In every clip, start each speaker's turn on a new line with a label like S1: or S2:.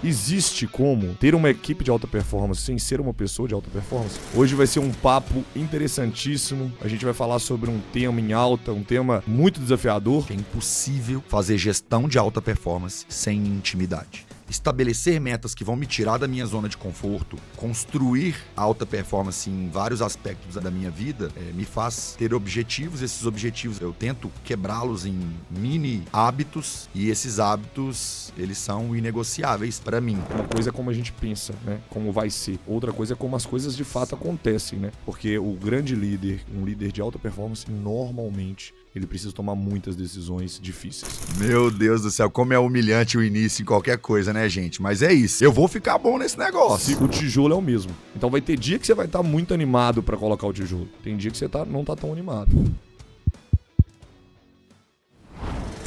S1: Existe como ter uma equipe de alta performance sem ser uma pessoa de alta performance? Hoje vai ser um papo interessantíssimo. A gente vai falar sobre um tema em alta, um tema muito desafiador.
S2: É impossível fazer gestão de alta performance sem intimidade. Estabelecer metas que vão me tirar da minha zona de conforto, construir alta performance em vários aspectos da minha vida, me faz ter objetivos. Esses objetivos eu tento quebrá-los em mini hábitos e esses hábitos, eles são inegociáveis para mim.
S1: Uma coisa é como a gente pensa, né? Como vai ser. Outra coisa é como as coisas de fato acontecem, né? Porque o grande líder, um líder de alta performance, normalmente ele precisa tomar muitas decisões difíceis.
S2: Meu Deus do céu, como é humilhante o início em qualquer coisa, né, gente? Mas é isso. Eu vou ficar bom nesse negócio.
S1: O tijolo é o mesmo. Então vai ter dia que você vai estar muito animado pra colocar o tijolo. Tem dia que você não tá tão animado.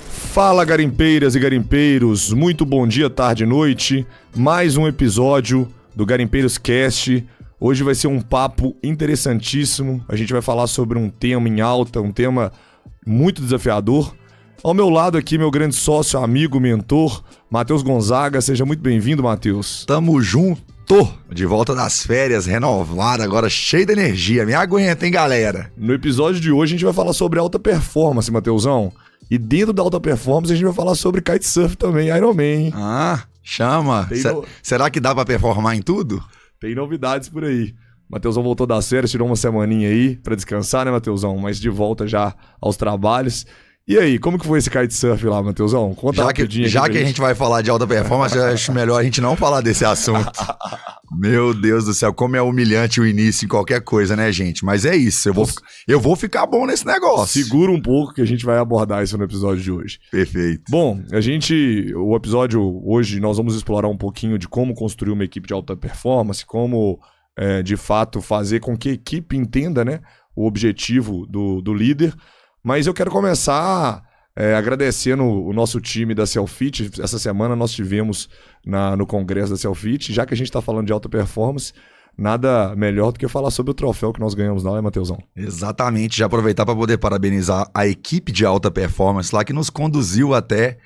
S1: Fala, garimpeiras e garimpeiros. Muito bom dia, tarde e noite. Mais um episódio do Garimpeiros Cast. Hoje vai ser um papo interessantíssimo. A gente vai falar sobre um tema em alta, um tema muito desafiador. Ao meu lado aqui, meu grande sócio, amigo, mentor, Matheus Gonzaga. Seja muito bem-vindo, Matheus.
S2: Tamo junto. De volta das férias, renovado, agora cheio de energia. Me aguenta, hein, galera?
S1: No episódio de hoje, a gente vai falar sobre alta performance, Matheusão. E dentro da alta performance, a gente vai falar sobre kitesurf também, Ironman.
S2: Ah, chama. Será que dá pra performar em tudo?
S1: Tem novidades por aí. Matheusão voltou das férias, tirou uma semaninha aí pra descansar, né, Matheusão? Mas de volta já aos trabalhos. E aí, como que foi esse kitesurf lá, Matheusão? Conta rapidinho.
S2: Já que a gente vai falar de alta performance, eu acho melhor a gente não falar desse assunto. Meu Deus do céu, como é humilhante o início em qualquer coisa, né, gente? Mas é isso, eu vou ficar bom nesse negócio.
S1: Segura um pouco que a gente vai abordar isso no episódio de hoje.
S2: Perfeito.
S1: Bom, o episódio hoje nós vamos explorar um pouquinho de como construir uma equipe de alta performance, como de fato fazer com que a equipe entenda, né, o objetivo do líder. Mas eu quero começar agradecendo o nosso time da Cellfit. Essa semana nós tivemos no congresso da Cellfit. Já que a gente está falando de alta performance, nada melhor do que falar sobre o troféu que nós ganhamos lá, né, Matheusão?
S2: Exatamente. Já aproveitar para poder parabenizar a equipe de alta performance lá que nos conduziu até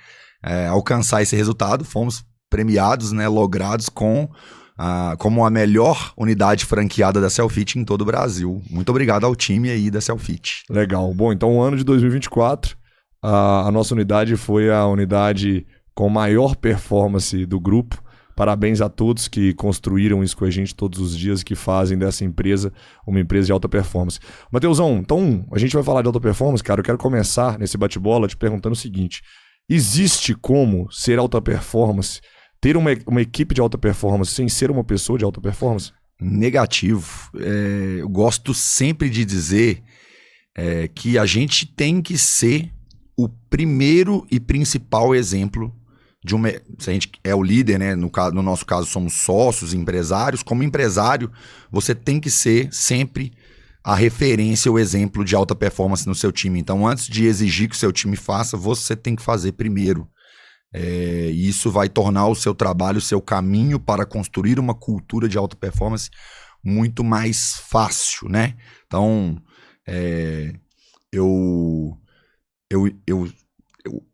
S2: alcançar esse resultado. Fomos premiados, né, logrados como a melhor unidade franqueada da Cellfit em todo o Brasil. Muito obrigado ao time aí da Cellfit.
S1: Legal. Bom, então o ano de 2024, a nossa unidade foi a unidade com maior performance do grupo. Parabéns a todos que construíram isso com a gente todos os dias, que fazem dessa empresa uma empresa de alta performance. Matheusão, então a gente vai falar de alta performance, cara. Eu quero começar nesse bate-bola te perguntando o seguinte: existe como ser alta performance, ter uma equipe de alta performance sem ser uma pessoa de alta performance?
S2: Negativo. Eu gosto sempre de dizer que a gente tem que ser o primeiro e principal exemplo de uma... Se a gente é o líder, né? No nosso caso somos sócios, empresários. Como empresário, você tem que ser sempre a referência, o exemplo de alta performance no seu time. Então, antes de exigir que o seu time faça, você tem que fazer primeiro. E isso vai tornar o seu trabalho, o seu caminho para construir uma cultura de alta performance muito mais fácil, né? Então,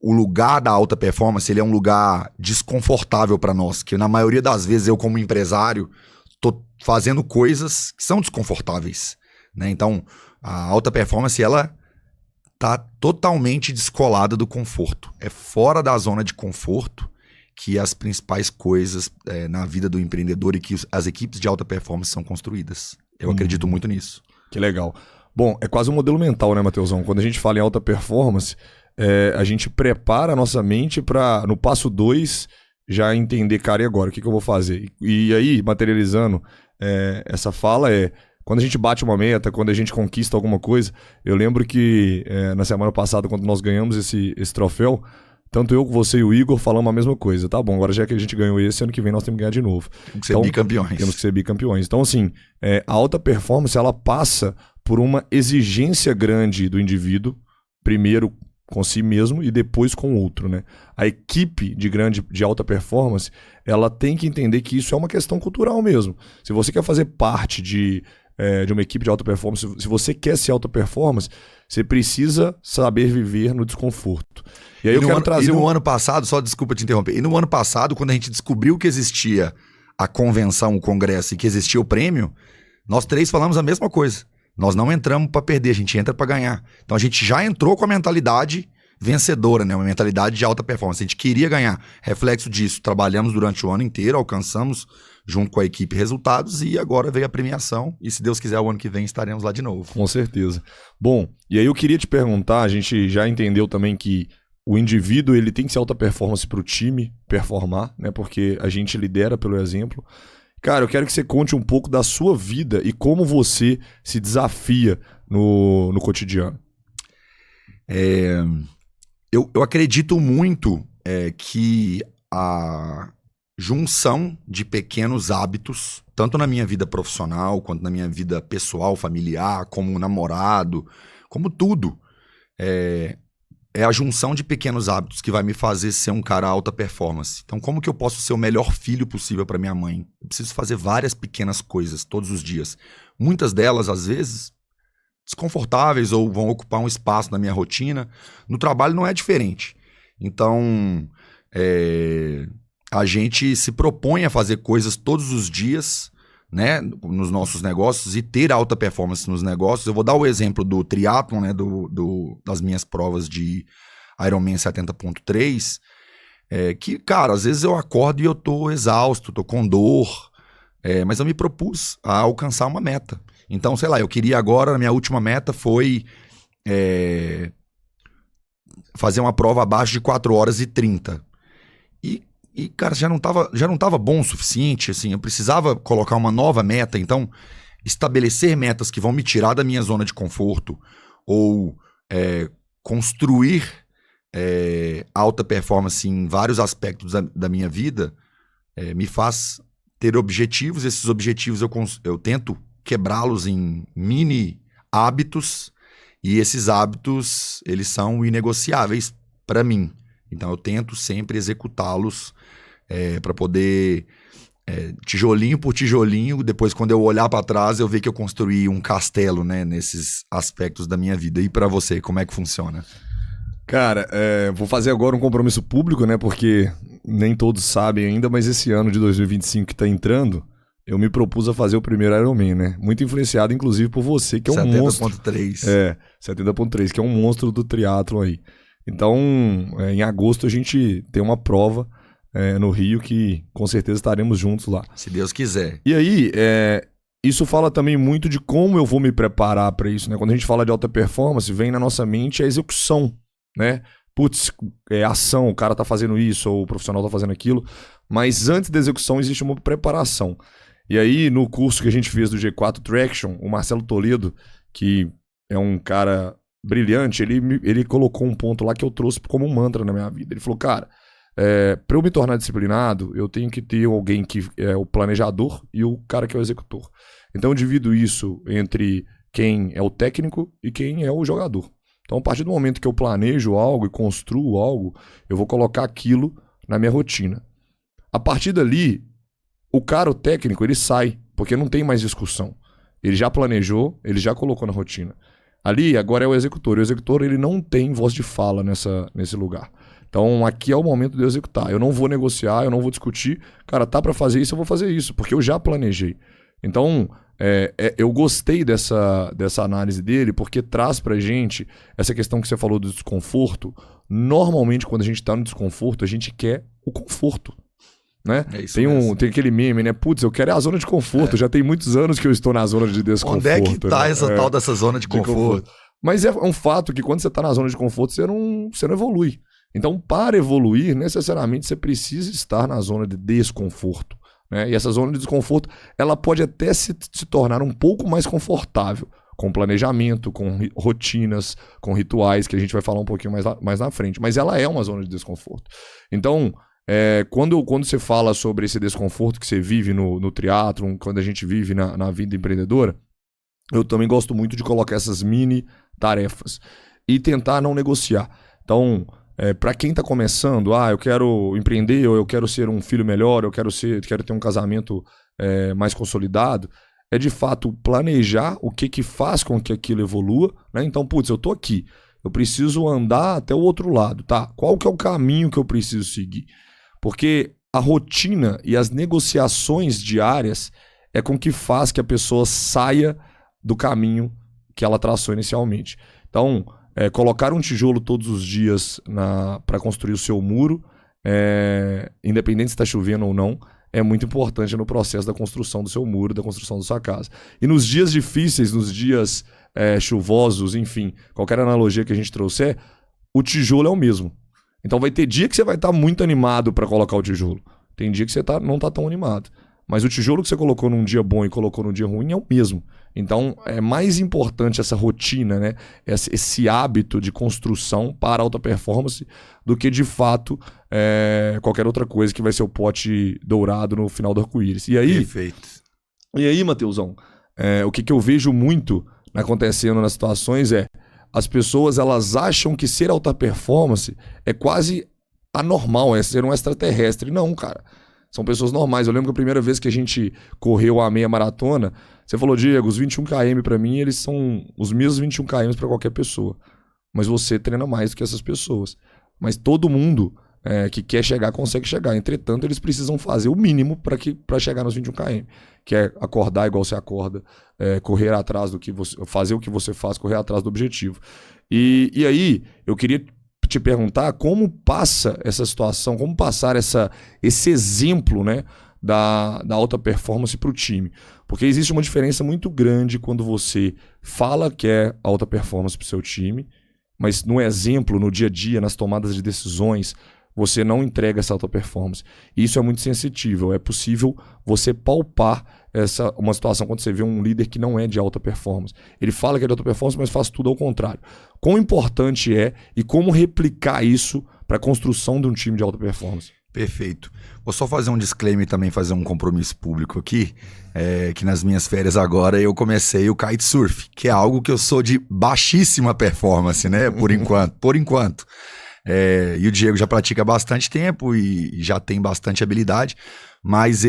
S2: o lugar da alta performance, ele é um lugar desconfortável para nós, que na maioria das vezes eu, como empresário, estou fazendo coisas que são desconfortáveis, né? Então, a alta performance, ela tá totalmente descolada do conforto. É fora da zona de conforto que as principais coisas na vida do empreendedor e que as equipes de alta performance são construídas. Eu acredito muito nisso.
S1: Que legal. Bom, é quase um modelo mental, né, Matheusão? Quando a gente fala em alta performance, a gente prepara a nossa mente para, no passo 2, já entender, cara, e agora? O que eu vou fazer? E aí, materializando essa fala, quando a gente bate uma meta, quando a gente conquista alguma coisa, eu lembro que na semana passada, quando nós ganhamos esse troféu, tanto eu, você e o Igor falamos a mesma coisa. Tá bom, agora já que a gente ganhou esse, ano que vem nós temos que ganhar de novo.
S2: Temos que ser bicampeões.
S1: Temos que ser bicampeões. Então, assim, a alta performance, ela passa por uma exigência grande do indivíduo, primeiro com si mesmo e depois com o outro, né? A equipe de alta performance, ela tem que entender que isso é uma questão cultural mesmo. Se você quer fazer parte de de uma equipe de alta performance, se você quer ser alta performance, você precisa saber viver no desconforto. E aí eu quero trazer...
S2: E no ano passado, só desculpa te interromper, e no ano passado, quando a gente descobriu que existia a convenção, o congresso e que existia o prêmio, nós 3 falamos a mesma coisa. Nós não entramos para perder, a gente entra para ganhar. Então a gente já entrou com a mentalidade vencedora, né? Uma mentalidade de alta performance. A gente queria ganhar. Reflexo disso, trabalhamos durante o ano inteiro, alcançamos junto com a equipe resultados e agora veio a premiação. E se Deus quiser, o ano que vem estaremos lá de novo.
S1: Com certeza. Bom, e aí eu queria te perguntar, a gente já entendeu também que o indivíduo ele tem que ser alta performance para o time performar, né? Porque a gente lidera pelo exemplo. Cara, eu quero que você conte um pouco da sua vida e como você se desafia no cotidiano.
S2: Eu acredito muito que a junção de pequenos hábitos, tanto na minha vida profissional, quanto na minha vida pessoal, familiar, como namorado, como tudo, é a junção de pequenos hábitos que vai me fazer ser um cara alta performance. Então, como que eu posso ser o melhor filho possível para minha mãe? Eu preciso fazer várias pequenas coisas todos os dias. Muitas delas, às vezes, desconfortáveis ou vão ocupar um espaço na minha rotina. No trabalho não é diferente. Então, a gente se propõe a fazer coisas todos os dias, né, nos nossos negócios e ter alta performance nos negócios. Eu vou dar o exemplo do triatlon, né, das minhas provas de Ironman 70.3, que, cara, às vezes eu acordo e eu tô exausto, tô com dor, mas eu me propus a alcançar uma meta. Então, sei lá, eu queria agora, a minha última meta foi fazer uma prova abaixo de 4 horas e 30. E, cara, já não tava bom o suficiente, assim, eu precisava colocar uma nova meta, então estabelecer metas que vão me tirar da minha zona de conforto ou construir alta performance em vários aspectos da minha vida me faz ter objetivos. Esses objetivos eu tento quebrá-los em mini hábitos e esses hábitos, eles são inegociáveis para mim. Então eu tento sempre executá-los para poder, tijolinho por tijolinho, depois quando eu olhar para trás eu ver que eu construí um castelo, né, nesses aspectos da minha vida. E para você, como é que funciona?
S1: Cara, vou fazer agora um compromisso público, né, porque nem todos sabem ainda, mas esse ano de 2025 que tá entrando, eu me propus a fazer o primeiro Ironman, né? Muito influenciado, inclusive, por você, que é um 70. Monstro.
S2: 70.3.
S1: 70.3, que é um monstro do triatlon aí. Então, em agosto a gente tem uma prova no Rio que com certeza estaremos juntos lá.
S2: Se Deus quiser.
S1: E aí, isso fala também muito de como eu vou me preparar para isso, né? Quando a gente fala de alta performance, vem na nossa mente a execução, né? Putz, ação, o cara tá fazendo isso, ou o profissional tá fazendo aquilo. Mas antes da execução existe uma preparação. E aí, no curso que a gente fez do G4 Traction, o Marcelo Toledo, que é um cara brilhante, ele colocou um ponto lá que eu trouxe como um mantra na minha vida. Ele falou, cara, para eu me tornar disciplinado, eu tenho que ter alguém que é o planejador e o cara que é o executor. Então eu divido isso entre quem é o técnico e quem é o jogador. Então a partir do momento que eu planejo algo e construo algo, eu vou colocar aquilo na minha rotina. A partir dali, o cara, o técnico, ele sai, porque não tem mais discussão. Ele já planejou, ele já colocou na rotina. Ali, agora é o executor. E o executor, ele não tem voz de fala nesse lugar. Então, aqui é o momento de eu executar. Eu não vou negociar, eu não vou discutir. Cara, tá pra fazer isso, eu vou fazer isso, porque eu já planejei. Então, eu gostei dessa análise dele, porque traz pra gente essa questão que você falou do desconforto. Normalmente, quando a gente tá no desconforto, a gente quer o conforto. Né? Tem aquele meme, né? Putz, eu quero a zona de conforto. Já tem muitos anos que eu estou na zona de desconforto.
S2: Onde é que tá, né? Essa tal dessa zona de conforto?
S1: Mas é um fato que quando você está na zona de conforto, você não evolui. Então, para evoluir, necessariamente você precisa estar na zona de desconforto, né? E essa zona de desconforto, ela pode até se tornar um pouco mais confortável, com planejamento, com rotinas, com rituais, que a gente vai falar um pouquinho mais na frente. Mas ela é uma zona de desconforto. Então, quando você fala sobre esse desconforto que você vive no triatlon, quando a gente vive na vida empreendedora, eu também gosto muito de colocar essas mini tarefas e tentar não negociar. Então, para quem está começando, eu quero empreender, ou eu quero ser um filho melhor, eu quero ter um casamento mais consolidado, é de fato planejar o que faz com que aquilo evolua, né? Então, putz, eu tô aqui, eu preciso andar até o outro lado, tá? Qual que é o caminho que eu preciso seguir? Porque a rotina e as negociações diárias é com que faz que a pessoa saia do caminho que ela traçou inicialmente. Então, colocar um tijolo todos os dias para construir o seu muro, independente se está chovendo ou não, é muito importante no processo da construção do seu muro, da construção da sua casa. E nos dias difíceis, nos dias chuvosos, enfim, qualquer analogia que a gente trouxer, o tijolo é o mesmo. Então vai ter dia que você vai estar muito animado para colocar o tijolo. Tem dia que você não está tão animado. Mas o tijolo que você colocou num dia bom e colocou num dia ruim é o mesmo. Então é mais importante essa rotina, né? Esse hábito de construção para alta performance do que de fato qualquer outra coisa que vai ser o pote dourado no final do arco-íris. E aí,
S2: perfeito.
S1: E aí, Matheusão, o que eu vejo muito acontecendo nas situações as pessoas elas acham que ser alta performance é quase anormal, é ser um extraterrestre. Não, cara. São pessoas normais. Eu lembro que a primeira vez que a gente correu a meia maratona, você falou, Diego, os 21 km para mim, eles são os mesmos 21 km para qualquer pessoa. Mas você treina mais do que essas pessoas. Mas todo mundo que quer chegar, consegue chegar. Entretanto, eles precisam fazer o mínimo para chegar nos 21 km. Que é acordar igual você acorda, correr atrás do que você... fazer o que você faz, correr atrás do objetivo. E aí, eu queria te perguntar como passa essa situação, como passar esse exemplo, né, da alta performance para o time. Porque existe uma diferença muito grande quando você fala que é alta performance para o seu time, mas no exemplo, no dia a dia, nas tomadas de decisões, você não entrega essa alta performance. E isso é muito sensível. É possível você palpar uma situação quando você vê um líder que não é de alta performance. Ele fala que é de alta performance, mas faz tudo ao contrário. Quão importante é e como replicar isso para a construção de um time de alta performance?
S2: Perfeito. Vou só fazer um disclaimer e também fazer um compromisso público aqui, que nas minhas férias agora eu comecei o kitesurf, que é algo que eu sou de baixíssima performance, né? Por enquanto. E o Diego já pratica há bastante tempo e já tem bastante habilidade, mas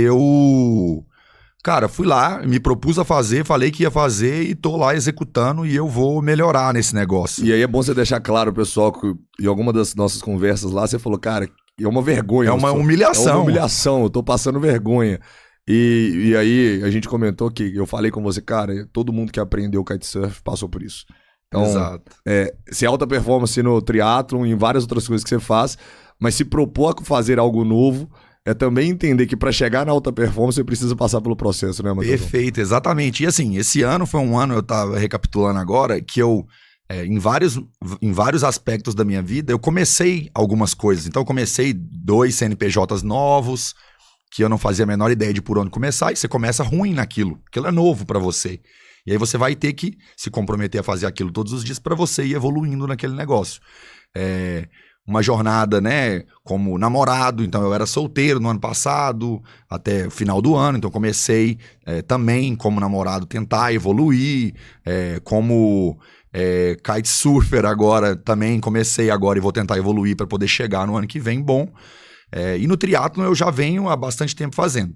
S2: cara, fui lá, me propus a fazer, falei que ia fazer e tô lá executando e eu vou melhorar nesse negócio.
S1: E aí é bom você deixar claro, pessoal, que em alguma das nossas conversas lá, você falou, cara, é uma vergonha.
S2: É uma humilhação.
S1: É uma humilhação, eu tô passando vergonha. E aí a gente comentou que eu falei com você, cara, todo mundo que aprendeu kitesurf passou por isso. Então,
S2: exato.
S1: Se alta performance no triatlon e em várias outras coisas que você faz, mas se propor a fazer algo novo, é também entender que para chegar na alta performance você precisa passar pelo processo, né, Matheus?
S2: Perfeito, exatamente. E assim, esse ano foi um ano, eu tava recapitulando agora, que eu, em vários aspectos da minha vida, eu comecei algumas coisas. Então eu comecei 2 CNPJs novos, que eu não fazia a menor ideia de por onde começar, e você começa ruim naquilo, aquilo é novo para você. E aí você vai ter que se comprometer a fazer aquilo todos os dias para você ir evoluindo naquele negócio. Uma jornada, né, como namorado, então eu era solteiro no ano passado, até o final do ano, então comecei também como namorado tentar evoluir, como kitesurfer agora, também comecei agora e vou tentar evoluir para poder chegar no ano que vem bom. E no triatlon eu já venho há bastante tempo fazendo.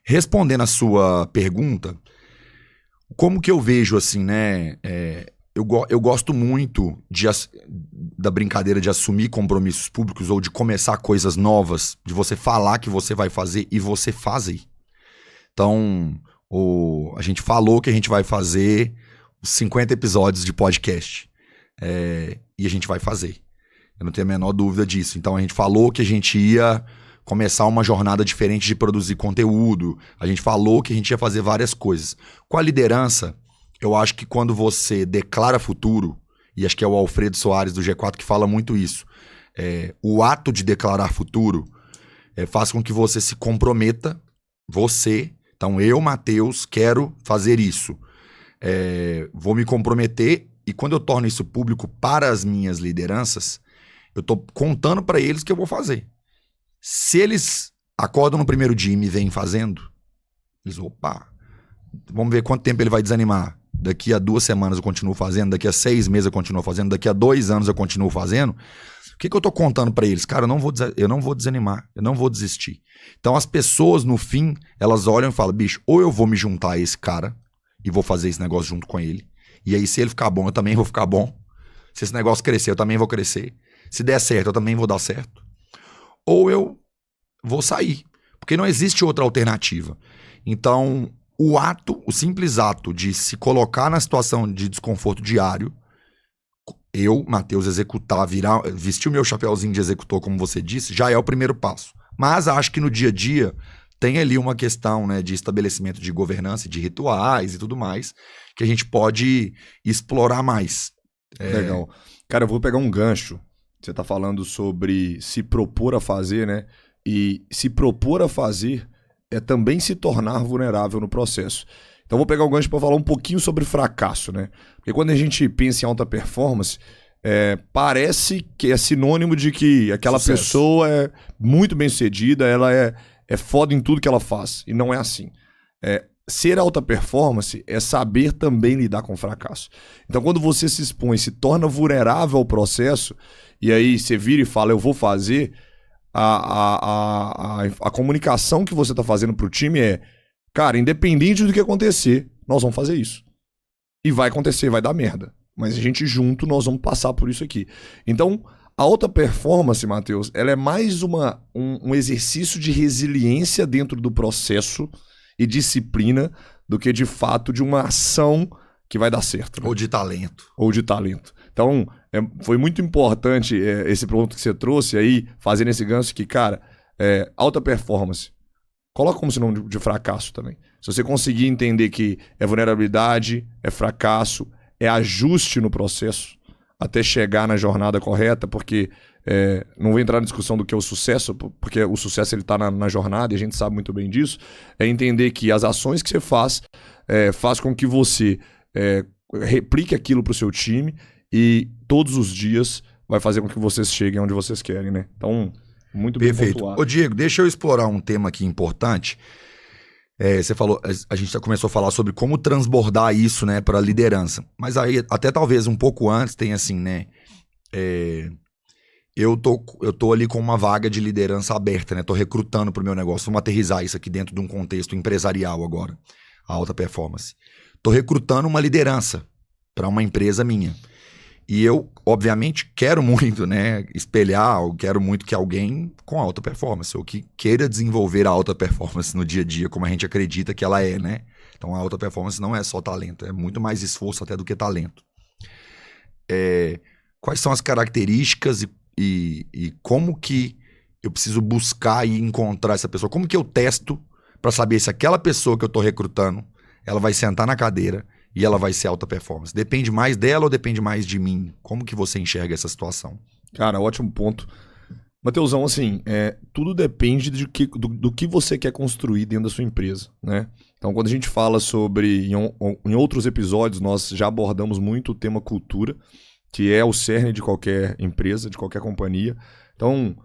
S2: Respondendo a sua pergunta, como que eu vejo assim, né? Eu gosto muito da brincadeira de assumir compromissos públicos ou de começar coisas novas, de você falar que você vai fazer e você fazer. Então, a gente falou que a gente vai fazer 50 episódios de podcast e a gente vai fazer. Eu não tenho a menor dúvida disso. Então, a gente falou que a gente ia começar uma jornada diferente de produzir conteúdo. A gente falou que a gente ia fazer várias coisas. Com a liderança, eu acho que quando você declara futuro, e acho que é o Alfredo Soares do G4 que fala muito isso, o ato de declarar futuro faz com que você se comprometa, então eu, Matheus, quero fazer isso. Vou me comprometer e quando eu torno isso público para as minhas lideranças, eu estou contando para eles que eu vou fazer. Se eles acordam no primeiro dia e me vêm fazendo, eles, opa, vamos ver quanto tempo ele vai desanimar. Daqui a 2 semanas eu continuo fazendo, daqui a 6 meses eu continuo fazendo, daqui a 2 anos eu continuo fazendo. O que eu tô contando para eles? Cara, eu não vou desanimar, eu não vou desistir. Então as pessoas, no fim, elas olham e falam, bicho, ou eu vou me juntar a esse cara e vou fazer esse negócio junto com ele. E aí, se ele ficar bom, eu também vou ficar bom. Se esse negócio crescer, eu também vou crescer. Se der certo, eu também vou dar certo. Ou eu vou sair. Porque não existe outra alternativa. Então, o simples ato de se colocar na situação de desconforto diário, eu, Matheus, executar, vestir o meu chapéuzinho de executor, como você disse, já é o primeiro passo. Mas acho que no dia a dia tem ali uma questão, né, de estabelecimento de governança, de rituais e tudo mais, que a gente pode explorar mais.
S1: Legal. Cara, eu vou pegar um gancho. Você tá falando sobre se propor a fazer, né? E se propor a fazer é também se tornar vulnerável no processo. Então eu vou pegar o gancho para falar um pouquinho sobre fracasso, né? Porque quando a gente pensa em alta performance, parece que é sinônimo de que aquela
S2: Sucesso.
S1: pessoa é muito bem sucedida, ela é foda em tudo que ela faz. E não é assim. Ser alta performance é saber também lidar com fracasso. Então quando você se expõe, se torna vulnerável ao processo, e aí você vira e fala, eu vou fazer, a comunicação que você está fazendo para o time é, cara, independente do que acontecer, nós vamos fazer isso. E vai acontecer, vai dar merda. Mas a gente junto, nós vamos passar por isso aqui. Então, a alta performance, Matheus, ela é mais um exercício de resiliência dentro do processo e disciplina do que, de fato, de uma ação que vai dar certo. Né?
S2: Ou de talento.
S1: Ou de talento. Então, foi muito importante esse ponto que você trouxe aí, fazendo esse gancho que, cara, alta performance, coloca como sinônimo de fracasso também. Se você conseguir entender que é vulnerabilidade, é fracasso, é ajuste no processo, até chegar na jornada correta, porque não vou entrar na discussão do que é o sucesso, porque o sucesso ele está na jornada e a gente sabe muito bem disso, é entender que as ações que você faz com que você replique aquilo para o seu time e todos os dias vai fazer com que vocês cheguem onde vocês querem, né? Então, muito bem
S2: Perfeito.
S1: pontuado.
S2: Ô, Diego, deixa eu explorar um tema aqui importante. Você falou, a gente já começou a falar sobre como transbordar isso, né, para a liderança. Mas aí, até talvez um pouco antes, tem assim, né? Eu tô ali com uma vaga de liderança aberta, né? Tô recrutando pro meu negócio. Vamos aterrissar isso aqui dentro de um contexto empresarial agora, a alta performance. Tô recrutando uma liderança para uma empresa minha. E eu, obviamente, quero muito, né, espelhar, eu quero muito que alguém com alta performance, ou que queira desenvolver a alta performance no dia a dia, como a gente acredita que ela é, né? Então, a alta performance não é só talento, é muito mais esforço até do que talento. Quais são as características e como que eu preciso buscar e encontrar essa pessoa? Como que eu testo para saber se aquela pessoa que eu estou recrutando, ela vai sentar na cadeira e ela vai ser alta performance? Depende mais dela ou depende mais de mim? Como que você enxerga essa situação?
S1: Cara, ótimo ponto. Mateusão, assim, tudo depende do que você quer construir dentro da sua empresa, né? Então, quando a gente fala sobre... Em outros episódios, nós já abordamos muito o tema cultura, que é o cerne de qualquer empresa, de qualquer companhia. Então,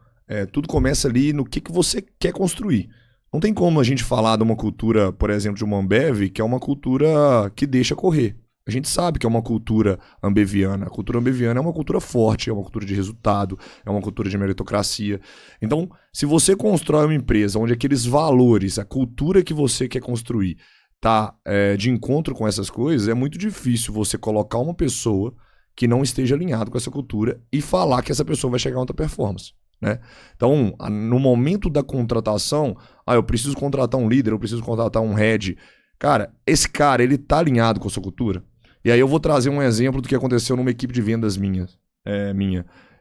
S1: tudo começa ali no que você quer construir. Não tem como a gente falar de uma cultura, por exemplo, de uma Ambev, que é uma cultura que deixa correr. A gente sabe que é uma cultura ambeviana. A cultura ambeviana é uma cultura forte, é uma cultura de resultado, é uma cultura de meritocracia. Então, se você constrói uma empresa onde aqueles valores, a cultura que você quer construir, tá de encontro com essas coisas, é muito difícil você colocar uma pessoa que não esteja alinhado com essa cultura e falar que essa pessoa vai chegar a alta performance. Né? Então, no momento da contratação, eu preciso contratar um líder, eu preciso contratar um head. Cara, esse cara, ele tá alinhado com a sua cultura? E aí eu vou trazer um exemplo do que aconteceu numa equipe de vendas minha.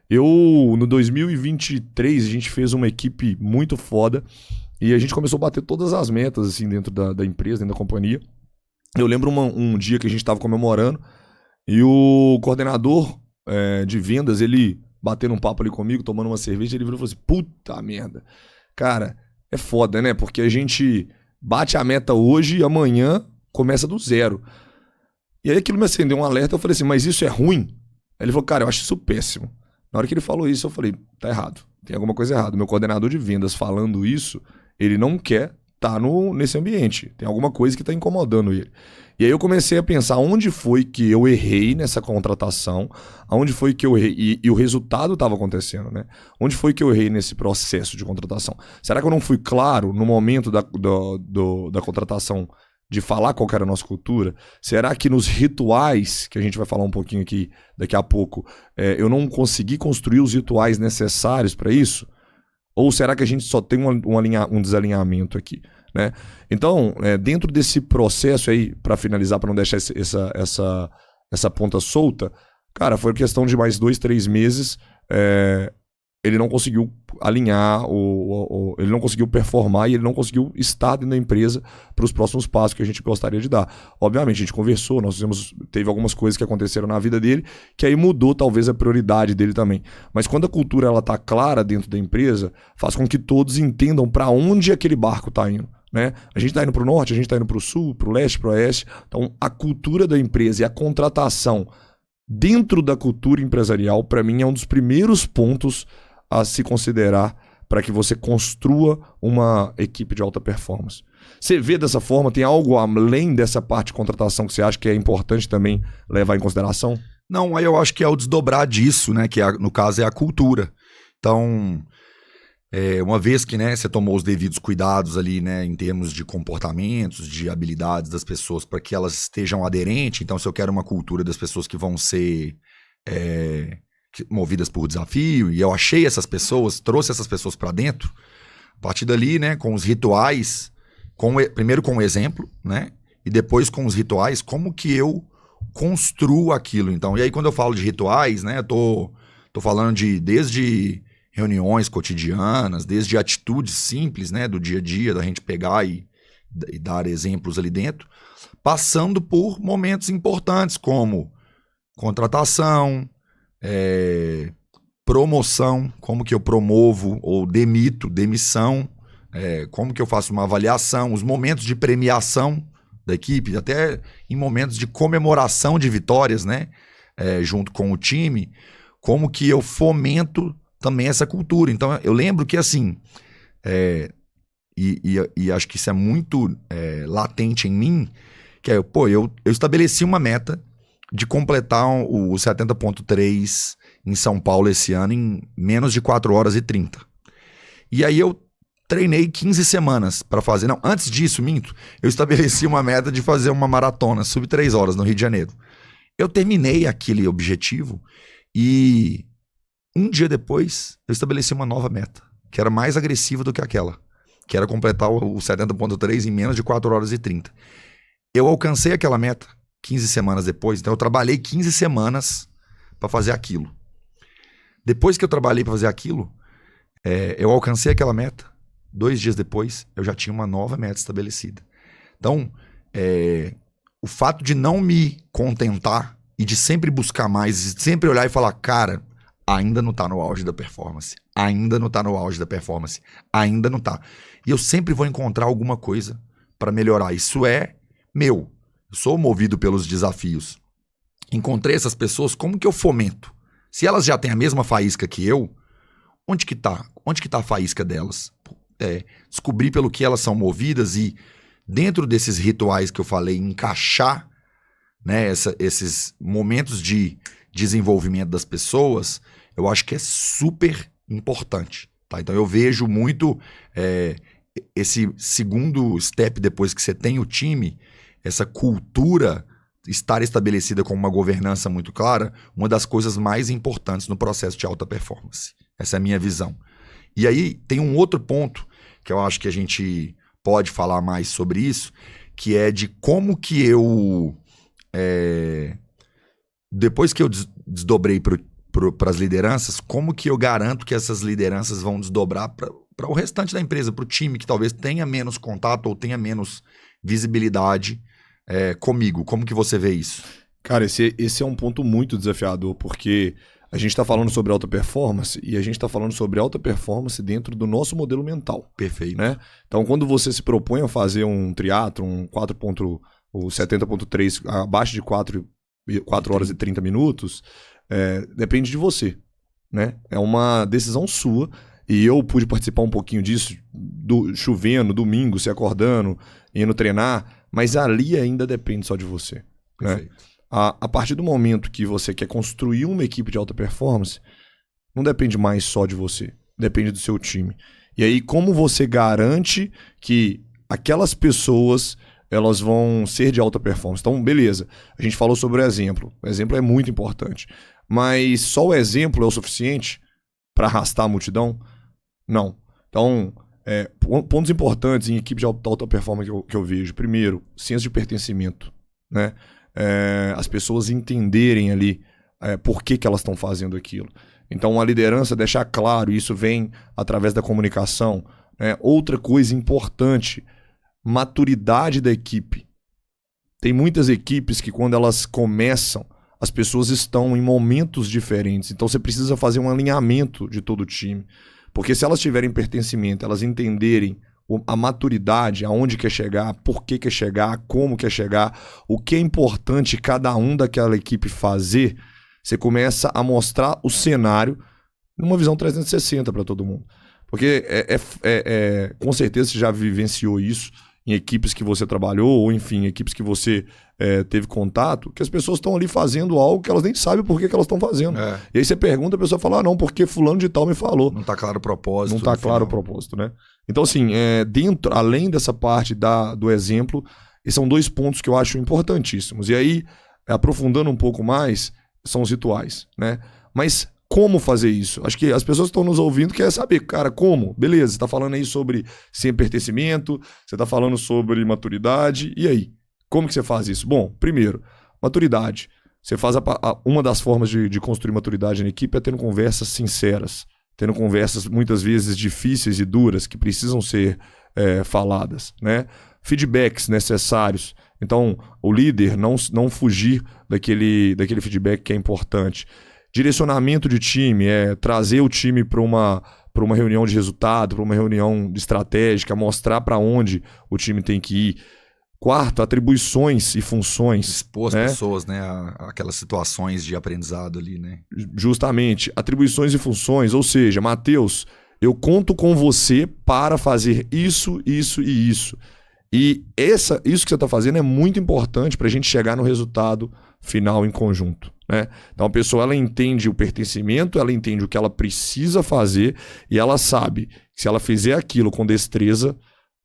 S1: No 2023, a gente fez uma equipe muito foda e a gente começou a bater todas as metas assim, dentro da empresa, dentro da companhia. Eu lembro um dia que a gente estava comemorando e o coordenador de vendas, ele batendo um papo ali comigo, tomando uma cerveja, ele virou e falou assim, puta merda. Cara, é foda, né? Porque a gente bate a meta hoje e amanhã começa do zero. E aí aquilo me acendeu um alerta, eu falei assim, mas isso é ruim? Aí ele falou, cara, eu acho isso péssimo. Na hora que ele falou isso, eu falei, tá errado. Tem alguma coisa errada. Meu coordenador de vendas falando isso, ele não quer tá nesse ambiente. Tem alguma coisa que tá incomodando ele. E aí eu comecei a pensar onde foi que eu errei nessa contratação, aonde foi que eu errei, e o resultado estava acontecendo, né? Onde foi que eu errei nesse processo de contratação? Será que eu não fui claro no momento da contratação de falar qual que era a nossa cultura? Será que nos rituais, que a gente vai falar um pouquinho aqui daqui a pouco, eu não consegui construir os rituais necessários para isso? Ou será que a gente só tem um desalinhamento aqui? Né? Então, dentro desse processo aí, para finalizar, para não deixar essa ponta solta, cara, foi questão de mais 2, 3 meses, ele não conseguiu alinhar, ele não conseguiu performar e ele não conseguiu estar dentro da empresa para os próximos passos que a gente gostaria de dar. Obviamente, a gente conversou, teve algumas coisas que aconteceram na vida dele, que aí mudou talvez a prioridade dele também. Mas quando a cultura ela tá clara dentro da empresa, faz com que todos entendam para onde aquele barco está indo. Né? A gente está indo para o norte, a gente está indo para o sul, para o leste, para o oeste. Então, a cultura da empresa e a contratação dentro da cultura empresarial, para mim, é um dos primeiros pontos a se considerar para que você construa uma equipe de alta performance. Você vê dessa forma? Tem algo além dessa parte de contratação que você acha que é importante também levar em consideração?
S2: Não, aí eu acho que é o desdobrar disso, né? Que no caso é a cultura. Então, uma vez que, né, você tomou os devidos cuidados ali, né, em termos de comportamentos, de habilidades das pessoas para que elas estejam aderentes. Então, se eu quero uma cultura das pessoas que vão ser movidas por desafio, e eu achei essas pessoas, trouxe essas pessoas para dentro, a partir dali, né, com os rituais, primeiro com o exemplo, né, e depois com os rituais, como que eu construo aquilo. Então, e aí quando eu falo de rituais, né, eu tô falando desde reuniões cotidianas, desde atitudes simples, né, do dia a dia, da gente pegar e dar exemplos ali dentro, passando por momentos importantes como contratação, promoção, como que eu promovo ou demissão, como que eu faço uma avaliação, os momentos de premiação da equipe, até em momentos de comemoração de vitórias, né, junto com o time, como que eu fomento também essa cultura. Então, eu lembro que, assim, e acho que isso é muito latente em mim, que eu estabeleci uma meta de completar o 70.3 em São Paulo esse ano em menos de 4 horas e 30. E aí eu treinei 15 semanas para fazer. Não, antes disso, minto, eu estabeleci uma meta de fazer uma maratona sub 3 horas no Rio de Janeiro. Eu terminei aquele objetivo e um dia depois eu estabeleci uma nova meta, que era mais agressiva do que aquela, que era completar o 70.3 em menos de 4 horas e 30. Eu alcancei aquela meta 15 semanas depois, então eu trabalhei 15 semanas para fazer aquilo. Depois que eu trabalhei para fazer aquilo, eu alcancei aquela meta. 2 dias depois, eu já tinha uma nova meta estabelecida. Então, o fato de não me contentar e de sempre buscar mais, de sempre olhar e falar, cara, ainda não tá no auge da performance, ainda não tá no auge da performance, ainda não tá. E eu sempre vou encontrar alguma coisa para melhorar. Isso é meu. Eu sou movido pelos desafios. Encontrei essas pessoas, como que eu fomento? Se elas já têm a mesma faísca que eu, onde que tá? Onde que tá a faísca delas? Descobrir pelo que elas são movidas e, dentro desses rituais que eu falei, encaixar, né, esses momentos de desenvolvimento das pessoas, eu acho que é super importante. Tá? Então eu vejo muito esse segundo step depois que você tem o time, essa cultura estar estabelecida com uma governança muito clara, uma das coisas mais importantes no processo de alta performance. Essa é a minha visão. E aí tem um outro ponto que eu acho que a gente pode falar mais sobre isso, que é de como que eu, depois que eu desdobrei para as lideranças, como que eu garanto que essas lideranças vão desdobrar para o restante da empresa, para o time que talvez tenha menos contato ou tenha menos visibilidade comigo. Como que você vê isso?
S1: Cara, esse é um ponto muito desafiador, porque a gente está falando sobre alta performance e a gente está falando sobre alta performance dentro do nosso modelo mental.
S2: Perfeito.
S1: Né? Então, quando você se propõe a fazer um triatlo, o 70.3 abaixo de 4 horas e 30 minutos, depende de você. Né? É uma decisão sua. e eu pude participar um pouquinho disso, chovendo, domingo, se acordando, indo treinar, mas ali ainda depende só de você. Né? A partir do momento que você quer construir uma equipe de alta performance, não depende mais só de você, depende do seu time. E aí, como você garante que aquelas pessoas elas vão ser de alta performance? Então, beleza, a gente falou sobre o exemplo. O exemplo é muito importante. Mas só o exemplo é o suficiente para arrastar a multidão? Não. Então, pontos importantes em equipe de alta performance que eu vejo. Primeiro, senso de pertencimento. Né? As pessoas entenderem ali por que elas estão fazendo aquilo. Então, a liderança deixar claro, isso vem através da comunicação. Né? Outra coisa importante, maturidade da equipe. Tem muitas equipes que quando elas começam, as pessoas estão em momentos diferentes. Então você precisa fazer um alinhamento de todo o time. Porque se elas tiverem pertencimento, elas entenderem a maturidade, aonde quer chegar, por que quer chegar, como quer chegar, o que é importante cada um daquela equipe fazer, você começa a mostrar o cenário numa visão 360 para todo mundo. Porque com certeza você já vivenciou isso em equipes que você trabalhou, ou enfim, equipes que você teve contato, que as pessoas estão ali fazendo algo que elas nem sabem por que elas estão fazendo. E aí você pergunta, a pessoa fala, não, porque fulano de tal me falou.
S2: Não está claro o propósito.
S1: Não está claro o propósito, né? Então, assim, além dessa parte do exemplo, esses são 2 pontos que eu acho importantíssimos. E aí, aprofundando um pouco mais, são os rituais, né? Mas como fazer isso? Acho que as pessoas que estão nos ouvindo querem saber, cara, como? Beleza, você está falando aí sobre sem pertencimento, você está falando sobre maturidade, e aí? Como que você faz isso? Bom, primeiro, maturidade. Você faz uma das formas de construir maturidade na equipe é tendo conversas sinceras, tendo conversas muitas vezes difíceis e duras que precisam ser faladas, né? Feedbacks necessários. Então, o líder não fugir daquele feedback que é importante. Direcionamento de time, trazer o time para uma reunião de resultado, para uma reunião estratégica, mostrar para onde o time tem que ir. Quarto, atribuições e funções.
S2: Expor as pessoas, né, aquelas situações de aprendizado ali, né?
S1: Justamente, atribuições e funções, ou seja, Matheus, eu conto com você para fazer isso, isso e isso. E isso que você está fazendo é muito importante para a gente chegar no resultado final em conjunto. Né? Então a pessoa ela entende o pertencimento, ela entende o que ela precisa fazer e ela sabe que se ela fizer aquilo com destreza,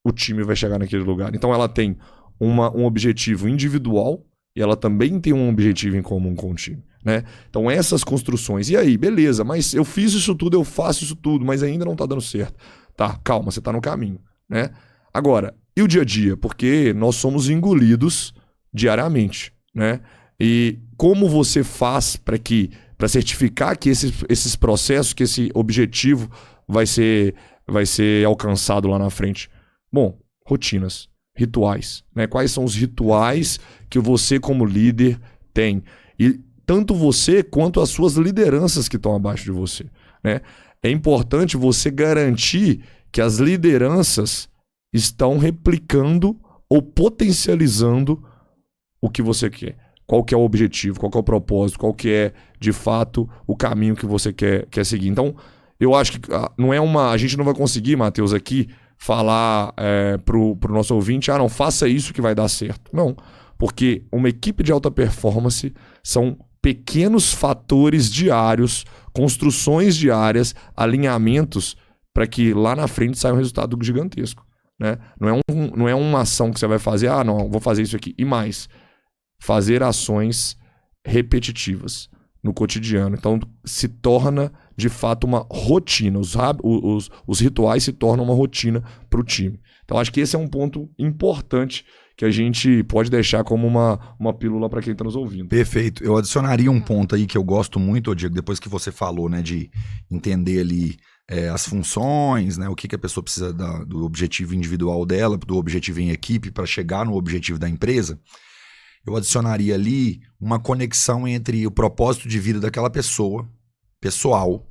S1: o time vai chegar naquele lugar. Então ela tem um objetivo individual e ela também tem um objetivo em comum com o time. Né? Então essas construções, e aí, beleza, mas eu fiz isso tudo, eu faço isso tudo, mas ainda não está dando certo. Tá, calma, você está no caminho. Né? Agora, e o dia a dia? Porque nós somos engolidos diariamente, né? E como você faz para certificar que esses processos, que esse objetivo vai ser alcançado lá na frente? Bom, rotinas, rituais, né? Quais são os rituais que você como líder tem? E tanto você quanto as suas lideranças que estão abaixo de você, né? É importante você garantir que as lideranças estão replicando ou potencializando o que você quer. Qual que é o objetivo, qual que é o propósito, qual que é, de fato, o caminho que você quer seguir. Então, eu acho que a gente não vai conseguir, Matheus, aqui falar pro nosso ouvinte, não, faça isso que vai dar certo. Não, porque uma equipe de alta performance são pequenos fatores diários, construções diárias, alinhamentos para que lá na frente saia um resultado gigantesco. Né? Não é uma ação que você vai fazer, não, vou fazer isso aqui. E mais, fazer ações repetitivas no cotidiano. Então, se torna, de fato, uma rotina. Os rituais se tornam uma rotina para o time. Então, acho que esse é um ponto importante que a gente pode deixar como uma pílula para quem está nos ouvindo.
S2: Perfeito. Eu adicionaria um ponto aí que eu gosto muito, Diego, depois que você falou, né, de entender ali as funções, né, o que a pessoa precisa do objetivo individual dela, do objetivo em equipe para chegar no objetivo da empresa. Eu adicionaria ali uma conexão entre o propósito de vida daquela pessoa, pessoal,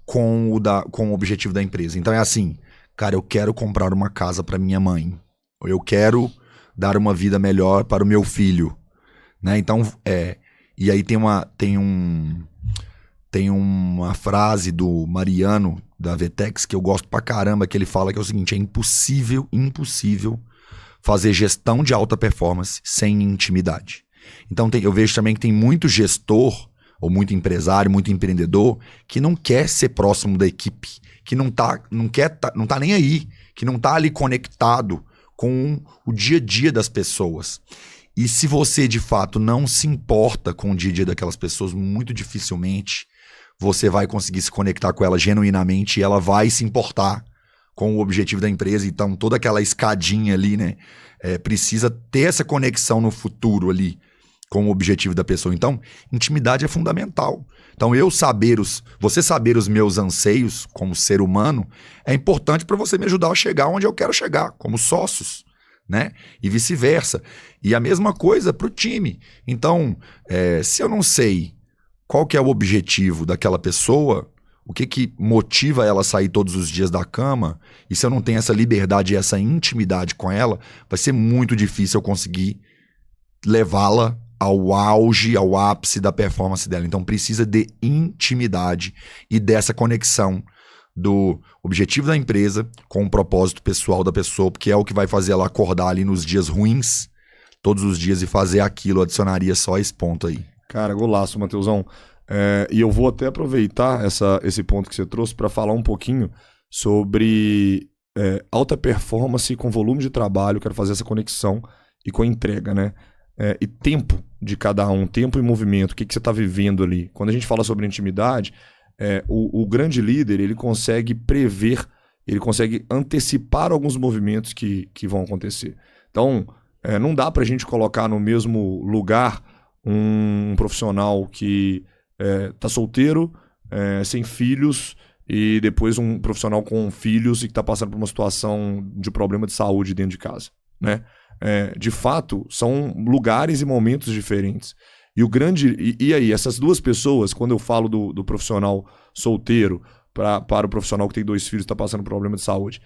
S2: com o objetivo da empresa. Então é assim, cara, eu quero comprar uma casa para minha mãe, ou eu quero dar uma vida melhor para o meu filho, né? Então, e aí tem tem uma frase do Mariano, da Vetex, que eu gosto pra caramba, que ele fala que é o seguinte: é impossível fazer gestão de alta performance sem intimidade. Então eu vejo também que tem muito gestor, ou muito empresário, muito empreendedor, que não quer ser próximo da equipe, que não tá nem aí, que não tá ali conectado com o dia a dia das pessoas. E se você, de fato, não se importa com o dia a dia daquelas pessoas, muito dificilmente você vai conseguir se conectar com ela genuinamente e ela vai se importar com o objetivo da empresa. Então, toda aquela escadinha ali, né? Precisa ter essa conexão no futuro ali com o objetivo da pessoa. Então, intimidade é fundamental. Então, você saber os meus anseios como ser humano é importante para você me ajudar a chegar onde eu quero chegar, como sócios, né? E vice-versa. E a mesma coisa para o time. Então, se eu não sei qual que é o objetivo daquela pessoa, o que motiva ela a sair todos os dias da cama, e se eu não tenho essa liberdade e essa intimidade com ela, vai ser muito difícil eu conseguir levá-la ao auge, ao ápice da performance dela. Então precisa de intimidade e dessa conexão do objetivo da empresa com o propósito pessoal da pessoa, porque é o que vai fazer ela acordar ali nos dias ruins, todos os dias, e fazer aquilo. Adicionaria só esse ponto aí.
S1: Cara, golaço, Matheusão. E eu vou até aproveitar esse ponto que você trouxe para falar um pouquinho sobre alta performance com volume de trabalho. Quero fazer essa conexão e com a entrega, né? E tempo de cada um, tempo e movimento, o que você está vivendo ali. Quando a gente fala sobre intimidade, o grande líder, ele consegue prever, ele consegue antecipar alguns movimentos que vão acontecer. Então, não dá para a gente colocar no mesmo lugar um profissional que está solteiro, sem filhos, e depois um profissional com filhos e que está passando por uma situação de problema de saúde dentro de casa, né? De fato, são lugares e momentos diferentes. E aí, essas duas pessoas, quando eu falo do profissional solteiro para o profissional que tem 2 filhos e está passando por problema de saúde,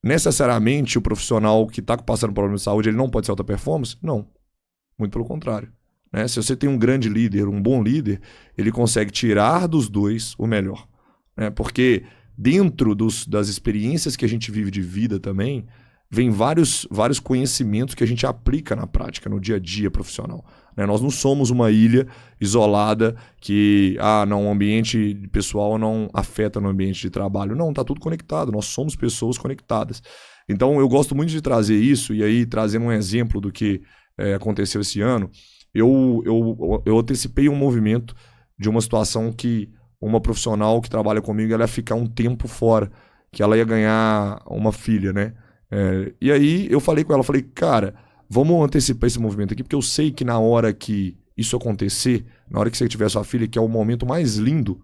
S1: necessariamente o profissional que está passando por problema de saúde, ele não pode ser alta performance? Não. Muito pelo contrário. Né? Se você tem um grande líder, um bom líder, ele consegue tirar dos dois o melhor. Né? Porque dentro das experiências que a gente vive de vida também, vem vários conhecimentos que a gente aplica na prática, no dia a dia profissional. Né? Nós não somos uma ilha isolada que o ambiente pessoal não afeta no ambiente de trabalho. Não, está tudo conectado. Nós somos pessoas conectadas. Então, eu gosto muito de trazer isso, e aí, trazendo um exemplo do que aconteceu esse ano, eu antecipei um movimento de uma situação que uma profissional que trabalha comigo, ela ia ficar um tempo fora, que ela ia ganhar uma filha, né? E aí eu falei com ela, cara, vamos antecipar esse movimento aqui, porque eu sei que na hora que isso acontecer, na hora que você tiver sua filha, que é o momento mais lindo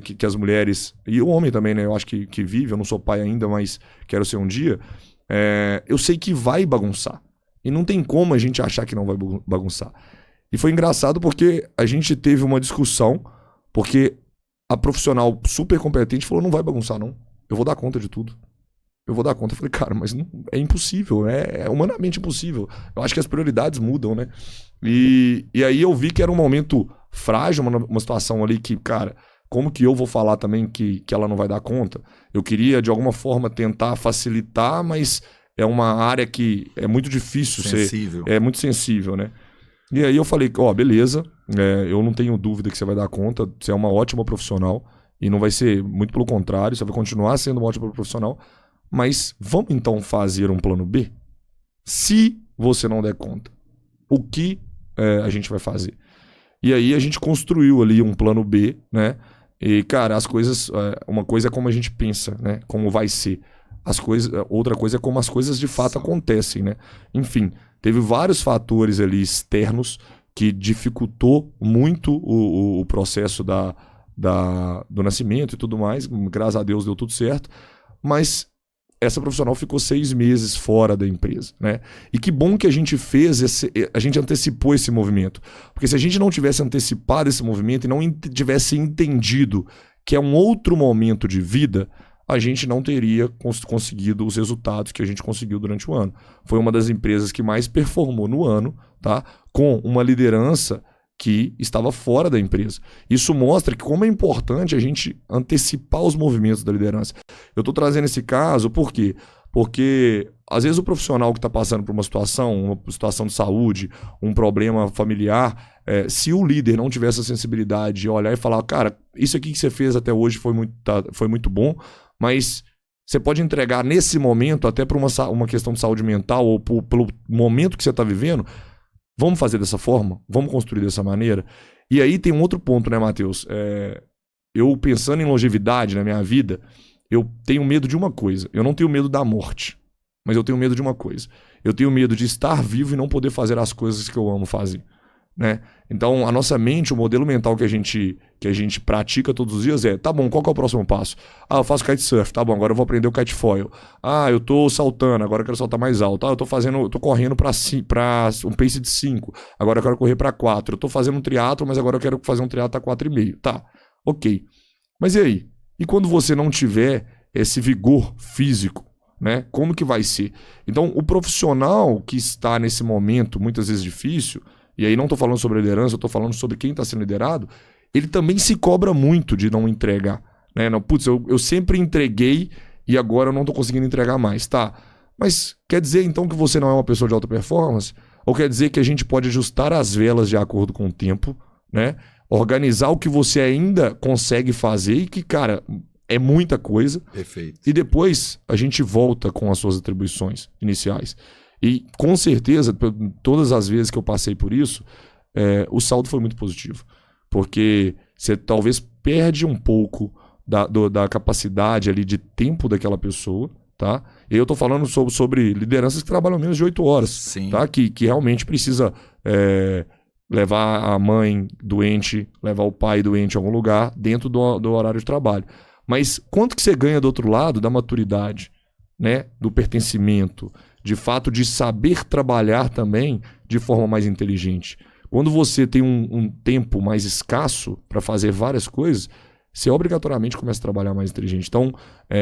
S1: que as mulheres, e o homem também, né? Eu acho que vive, eu não sou pai ainda, mas quero ser um dia, eu sei que vai bagunçar. E não tem como a gente achar que não vai bagunçar. E foi engraçado porque a gente teve uma discussão, porque a profissional super competente falou, não vai bagunçar não, eu vou dar conta de tudo. Eu vou dar conta. Eu falei, cara, mas não, é impossível, é humanamente impossível. Eu acho que as prioridades mudam, né? E aí eu vi que era um momento frágil, uma situação ali que, cara, como que eu vou falar também que ela não vai dar conta? Eu queria, de alguma forma, tentar facilitar, mas é uma área que é muito difícil
S2: sensível.
S1: É muito sensível, né? E aí eu falei, beleza, eu não tenho dúvida que você vai dar conta, você é uma ótima profissional, e não vai ser, muito pelo contrário, você vai continuar sendo uma ótima profissional. Mas vamos então fazer um plano B? Se você não der conta, o que a gente vai fazer? E aí a gente construiu ali um plano B, né? E, cara, as coisas... uma coisa é como a gente pensa, né? Como vai ser. Outra coisa é como as coisas de fato acontecem, né? Enfim, teve vários fatores ali externos que dificultou muito o processo do nascimento e tudo mais. Graças a Deus deu tudo certo. Mas essa profissional ficou 6 meses fora da empresa, né? E que bom que a gente a gente antecipou esse movimento. Porque se a gente não tivesse antecipado esse movimento e não tivesse entendido que é um outro momento de vida, a gente não teria conseguido os resultados que a gente conseguiu durante o ano. Foi uma das empresas que mais performou no ano, tá? Com uma liderança que estava fora da empresa. Isso mostra que como é importante a gente antecipar os movimentos da liderança. Eu estou trazendo esse caso por quê? Porque às vezes o profissional que está passando por uma situação de saúde, um problema familiar, se o líder não tiver essa sensibilidade de olhar e falar, cara, isso aqui que você fez até hoje foi muito bom, mas você pode entregar nesse momento, até por uma questão de saúde mental ou pelo momento que você está vivendo, vamos fazer dessa forma? Vamos construir dessa maneira? E aí tem um outro ponto, né, Matheus? Eu pensando em longevidade na minha vida, eu tenho medo de uma coisa. Eu não tenho medo da morte, mas eu tenho medo de uma coisa. Eu tenho medo de estar vivo e não poder fazer as coisas que eu amo fazer, né? Então, a nossa mente, o modelo mental que a gente pratica todos os dias tá bom, qual que é o próximo passo? Eu faço kitesurf, tá bom, agora eu vou aprender o kitefoil. Eu tô saltando, agora eu quero saltar mais alto. Eu tô correndo para um pace de 5, agora eu quero correr para 4. Eu tô fazendo um triatlo, mas agora eu quero fazer um triatlo a 4,5. Tá, ok. Mas e aí? E quando você não tiver esse vigor físico, né? Como que vai ser? Então, o profissional que está nesse momento, muitas vezes difícil, e aí não estou falando sobre liderança, eu estou falando sobre quem está sendo liderado, ele também se cobra muito de não entregar, né? Não, putz, eu sempre entreguei e agora eu não estou conseguindo entregar mais, tá? Mas quer dizer então que você não é uma pessoa de alta performance? Ou quer dizer que a gente pode ajustar as velas de acordo com o tempo, né? Organizar o que você ainda consegue fazer e que, cara, é muita coisa.
S2: Perfeito.
S1: E depois a gente volta com as suas atribuições iniciais. E com certeza, todas as vezes que eu passei por isso, o saldo foi muito positivo. Porque você talvez perde um pouco da capacidade ali de tempo daquela pessoa, tá? E eu tô falando sobre lideranças que trabalham menos de 8 horas.
S2: Sim.
S1: Tá? Que realmente precisa levar a mãe doente, levar o pai doente em algum lugar dentro do horário de trabalho. Mas quanto que você ganha do outro lado da maturidade, né? Do pertencimento, de fato de saber trabalhar também de forma mais inteligente. Quando você tem um tempo mais escasso para fazer várias coisas, você obrigatoriamente começa a trabalhar mais inteligente. Então,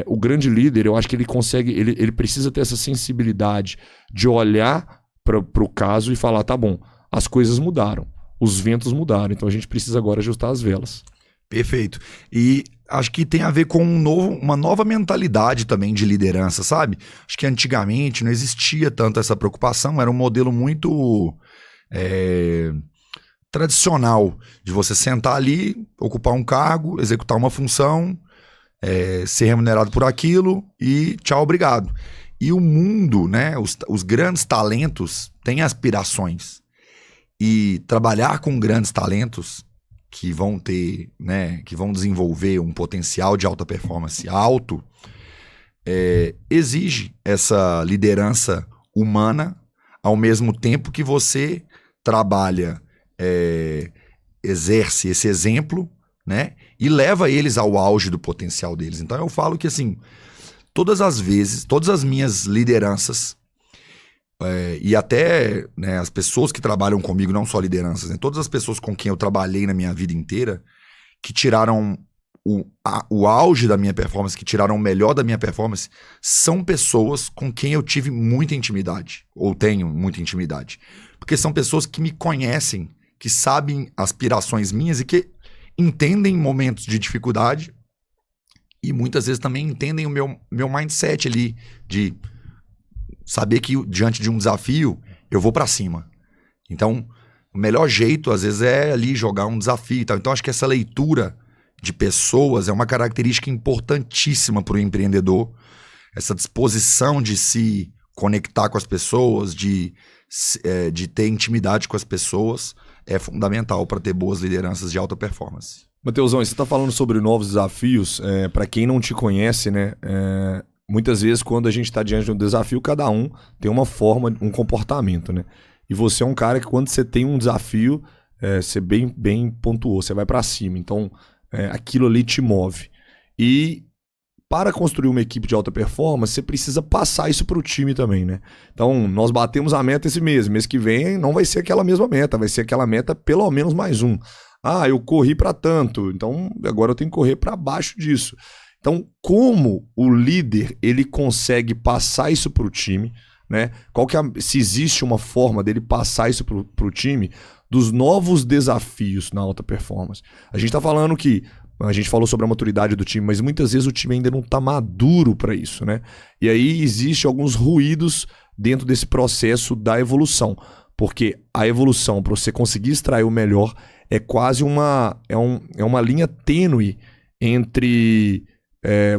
S1: o grande líder, eu acho que ele precisa ter essa sensibilidade de olhar para o caso e falar, tá bom, as coisas mudaram, os ventos mudaram, então a gente precisa agora ajustar as velas.
S2: Perfeito. E acho que tem a ver com uma nova mentalidade também de liderança, sabe? Acho que antigamente não existia tanto essa preocupação, era um modelo muito tradicional de você sentar ali, ocupar um cargo, executar uma função, ser remunerado por aquilo e tchau, obrigado. E o mundo, né, os grandes talentos têm aspirações. E trabalhar com grandes talentos que vão ter, né, que vão desenvolver um potencial de alta performance alto, exige essa liderança humana, ao mesmo tempo que você trabalha, exerce esse exemplo, né, e leva eles ao auge do potencial deles. Então eu falo que assim, todas as minhas lideranças, e até, né, as pessoas que trabalham comigo, não só lideranças, né, todas as pessoas com quem eu trabalhei na minha vida inteira, que tiraram o auge da minha performance, que tiraram o melhor da minha performance, são pessoas com quem eu tive muita intimidade, ou tenho muita intimidade. Porque são pessoas que me conhecem, que sabem aspirações minhas e que entendem momentos de dificuldade e muitas vezes também entendem o meu mindset ali de saber que diante de um desafio eu vou pra cima. Então, o melhor jeito às vezes é ali jogar um desafio e tal. Então, acho que essa leitura de pessoas é uma característica importantíssima para o empreendedor. Essa disposição de se conectar com as pessoas, de ter intimidade com as pessoas é fundamental para ter boas lideranças de alta performance.
S1: Mateusão, você está falando sobre novos desafios. Para quem não te conhece, né? Muitas vezes, quando a gente está diante de um desafio, cada um tem uma forma, um comportamento, né? E você é um cara que, quando você tem um desafio, você bem pontuou, você vai para cima. Então, aquilo ali te move. E para construir uma equipe de alta performance, você precisa passar isso para o time também, né? Então, nós batemos a meta esse mês. Mês que vem não vai ser aquela mesma meta, vai ser aquela meta pelo menos mais um. Eu corri para tanto, então agora eu tenho que correr para baixo disso. Então, como o líder ele consegue passar isso para o time, né? Se existe uma forma dele passar isso para o time, dos novos desafios na alta performance. A gente está falando que a gente falou sobre a maturidade do time, mas muitas vezes o time ainda não está maduro para isso, né? E aí existe alguns ruídos dentro desse processo da evolução, porque a evolução, para você conseguir extrair o melhor, é quase uma linha tênue entre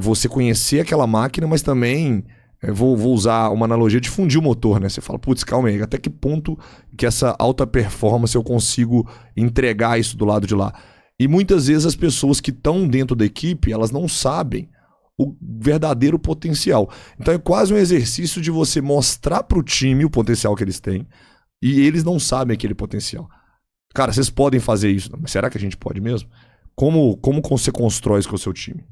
S1: você conhecer aquela máquina, mas também vou usar uma analogia de fundir o motor, né? Você fala, putz, calma aí, até que ponto que essa alta performance eu consigo entregar isso do lado de lá? E muitas vezes as pessoas que estão dentro da equipe, elas não sabem o verdadeiro potencial. Então é quase um exercício de você mostrar para o time o potencial que eles têm e eles não sabem aquele potencial. Cara, vocês podem fazer isso, mas será que a gente pode mesmo? Como você constrói isso com o seu time?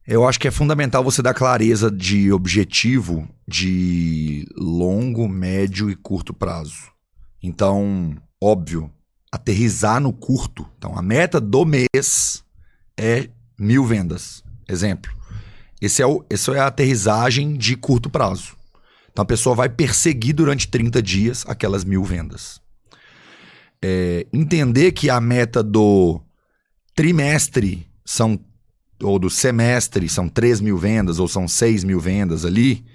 S2: Eu acho que é fundamental você dar clareza de objetivo de longo, médio e curto prazo. Então, óbvio, aterrissar no curto. Então, a meta do mês é 1.000 vendas. Exemplo. Essa é a aterrissagem de curto prazo. Então, a pessoa vai perseguir durante 30 dias aquelas 1.000 vendas. Entender que a meta do trimestre ou do semestre são 3.000 vendas ou são 6.000 vendas ali,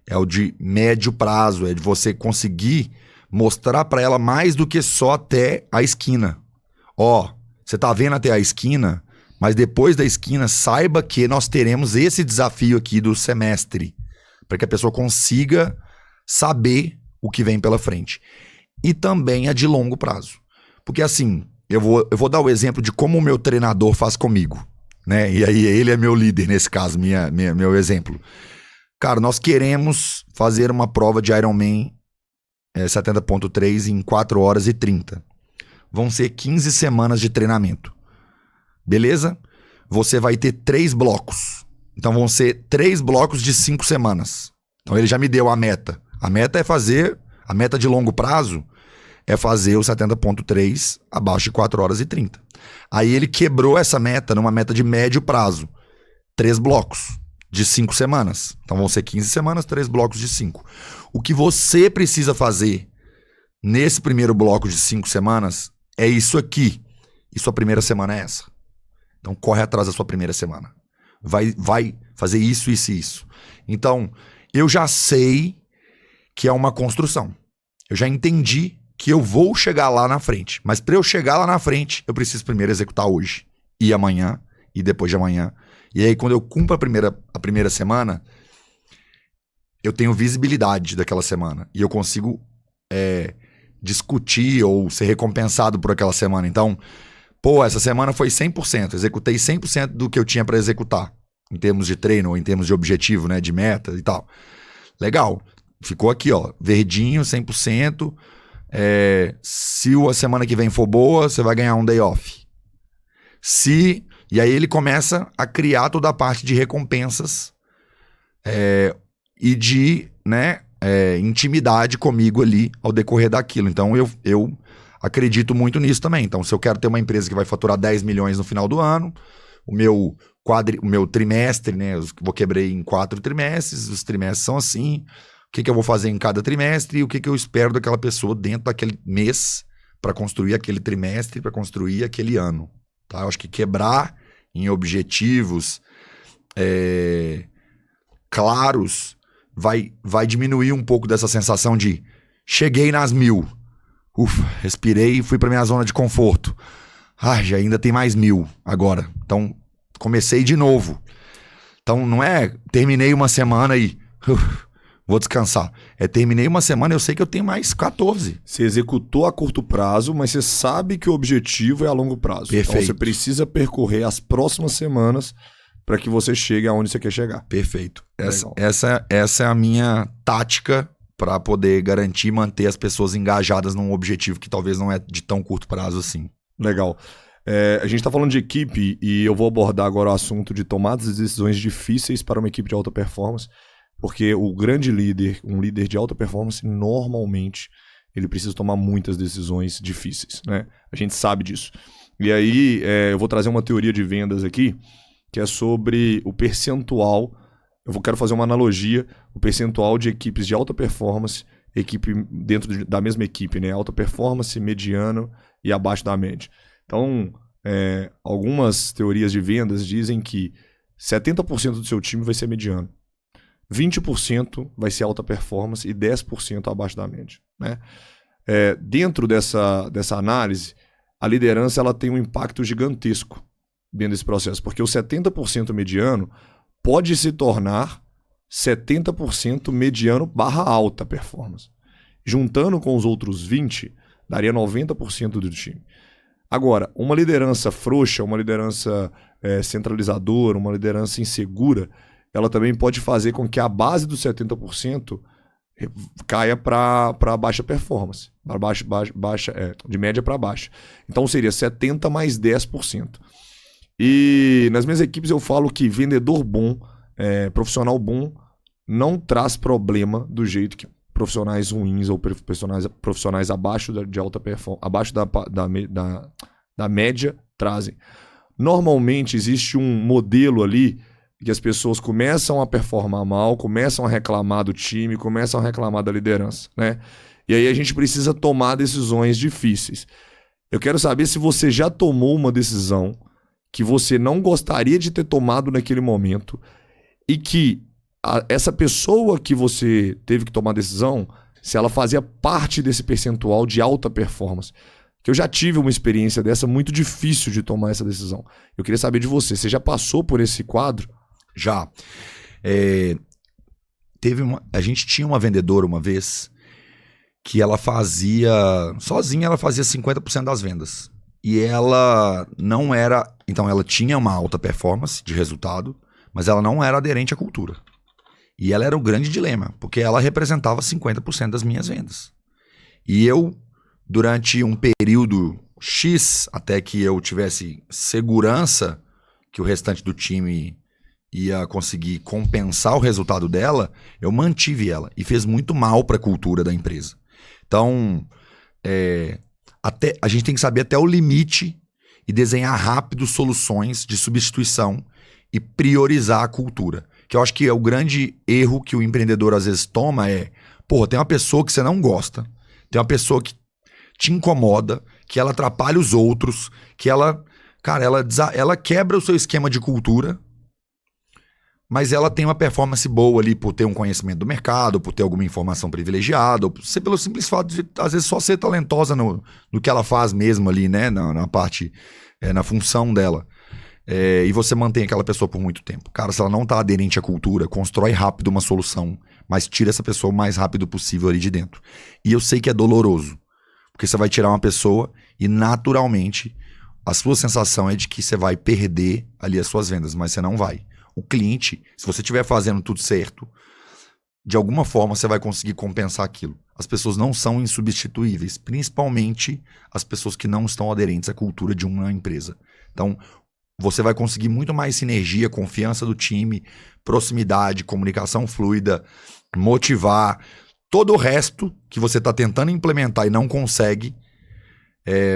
S2: é o de médio prazo, é de você conseguir mostrar para ela mais do que só até a esquina. Você tá vendo até a esquina, mas depois da esquina, saiba que nós teremos esse desafio aqui do semestre, para que a pessoa consiga saber o que vem pela frente. E também a de longo prazo. Porque assim, eu vou dar o exemplo de como o meu treinador faz comigo, né? E aí ele é meu líder nesse caso, meu exemplo. Cara, nós queremos fazer uma prova de Ironman 70.3 em 4 horas e 30. Vão ser 15 semanas de treinamento. Beleza? Você vai ter 3 blocos. Então vão ser 3 blocos de 5 semanas. Então ele já me deu a meta. A meta de longo prazo é fazer o 70.3 abaixo de 4 horas e 30. Aí ele quebrou essa meta numa meta de médio prazo. 3 blocos de 5 semanas. Então vão ser 15 semanas, 3 blocos de 5. O que você precisa fazer nesse primeiro bloco de 5 semanas é isso aqui. E sua primeira semana é essa. Então corre atrás da sua primeira semana. Vai fazer isso, isso e isso. Então, eu já sei que é uma construção. Eu já entendi que eu vou chegar lá na frente. Mas para eu chegar lá na frente, eu preciso primeiro executar hoje. E amanhã, e depois de amanhã. E aí, quando eu cumpro a primeira semana, eu tenho visibilidade daquela semana. E eu consigo discutir ou ser recompensado por aquela semana. Então, essa semana foi 100%. Executei 100% do que eu tinha para executar. Em termos de treino, ou em termos de objetivo, né? De meta e tal. Legal. Ficou aqui, verdinho, 100%. Se a semana que vem for boa, você vai ganhar um day off. E aí ele começa a criar toda a parte de recompensas e de intimidade comigo ali ao decorrer daquilo. Então eu acredito muito nisso também. Então, se eu quero ter uma empresa que vai faturar 10 milhões no final do ano, o meu trimestre, né? Eu quebrei em 4 trimestres, os trimestres são assim. O que eu vou fazer em cada trimestre e o que eu espero daquela pessoa dentro daquele mês para construir aquele trimestre, para construir aquele ano. Tá? Eu acho que quebrar em objetivos claros vai diminuir um pouco dessa sensação de cheguei nas 1.000. Ufa, respirei e fui para minha zona de conforto. Já ainda tem mais 1.000 agora. Então, comecei de novo. Então, não é terminei uma semana e vou descansar. Terminei uma semana e eu sei que eu tenho mais 14.
S1: Você executou a curto prazo, mas você sabe que o objetivo é a longo prazo.
S2: Perfeito.
S1: Então, você precisa percorrer as próximas semanas para que você chegue aonde você quer chegar.
S2: Perfeito. Essa é a minha tática para poder garantir e manter as pessoas engajadas num objetivo que talvez não é de tão curto prazo assim.
S1: Legal. A gente está falando de equipe e eu vou abordar agora o assunto de tomadas de decisões difíceis para uma equipe de alta performance, porque o grande líder, um líder de alta performance, normalmente ele precisa tomar muitas decisões difíceis, né? A gente sabe disso. E aí eu vou trazer uma teoria de vendas aqui, que é sobre o percentual. Quero fazer uma analogia, o percentual de equipes de alta performance equipe dentro da mesma equipe, né? Alta performance, mediano e abaixo da média. Então, algumas teorias de vendas dizem que 70% do seu time vai ser mediano, 20% vai ser alta performance e 10% abaixo da média, né? Dentro dessa análise, a liderança ela tem um impacto gigantesco dentro desse processo, porque o 70% mediano pode se tornar 70% mediano / alta performance. Juntando com os outros 20%, daria 90% do time. Agora, uma liderança frouxa, uma liderança centralizadora, uma liderança insegura, ela também pode fazer com que a base dos 70% caia para baixa performance, de média para baixa. Então seria 70 mais 10%. E nas minhas equipes eu falo que vendedor bom, profissional bom, não traz problema do jeito que profissionais ruins ou profissionais abaixo de alta performance, abaixo da média trazem. Normalmente existe um modelo ali que as pessoas começam a performar mal, começam a reclamar do time, começam a reclamar da liderança, né? E aí a gente precisa tomar decisões difíceis. Eu quero saber se você já tomou uma decisão que você não gostaria de ter tomado naquele momento e que essa pessoa que você teve que tomar a decisão, se ela fazia parte desse percentual de alta performance. Que eu já tive uma experiência dessa muito difícil de tomar essa decisão. Eu queria saber de você. Você já passou por esse quadro?
S2: Já. A gente tinha uma vendedora uma vez que ela fazia, sozinha ela fazia 50% das vendas. E ela não era, então ela tinha uma alta performance de resultado, mas ela não era aderente à cultura. E ela era o grande dilema, porque ela representava 50% das minhas vendas. E eu, durante um período X, até que eu tivesse segurança que o restante do time ia conseguir compensar o resultado dela, eu mantive ela. E fez muito mal para a cultura da empresa. Então, a gente tem que saber até o limite e desenhar rápido soluções de substituição e priorizar a cultura. Que eu acho que é o grande erro que o empreendedor às vezes toma tem uma pessoa que você não gosta, tem uma pessoa que te incomoda, que ela atrapalha os outros, que ela quebra o seu esquema de cultura, mas ela tem uma performance boa ali por ter um conhecimento do mercado, por ter alguma informação privilegiada, ou pelo simples fato de, às vezes, só ser talentosa no que ela faz mesmo ali, né? Na parte, na função dela. E você mantém aquela pessoa por muito tempo. Cara, se ela não está aderente à cultura, constrói rápido uma solução, mas tira essa pessoa o mais rápido possível ali de dentro. E eu sei que é doloroso, porque você vai tirar uma pessoa e naturalmente a sua sensação é de que você vai perder ali as suas vendas, mas você não vai. O cliente, se você estiver fazendo tudo certo, de alguma forma você vai conseguir compensar aquilo. As pessoas não são insubstituíveis, principalmente as pessoas que não estão aderentes à cultura de uma empresa. Então, você vai conseguir muito mais sinergia, confiança do time, proximidade, comunicação fluida, motivar. Todo o resto que você está tentando implementar e não consegue,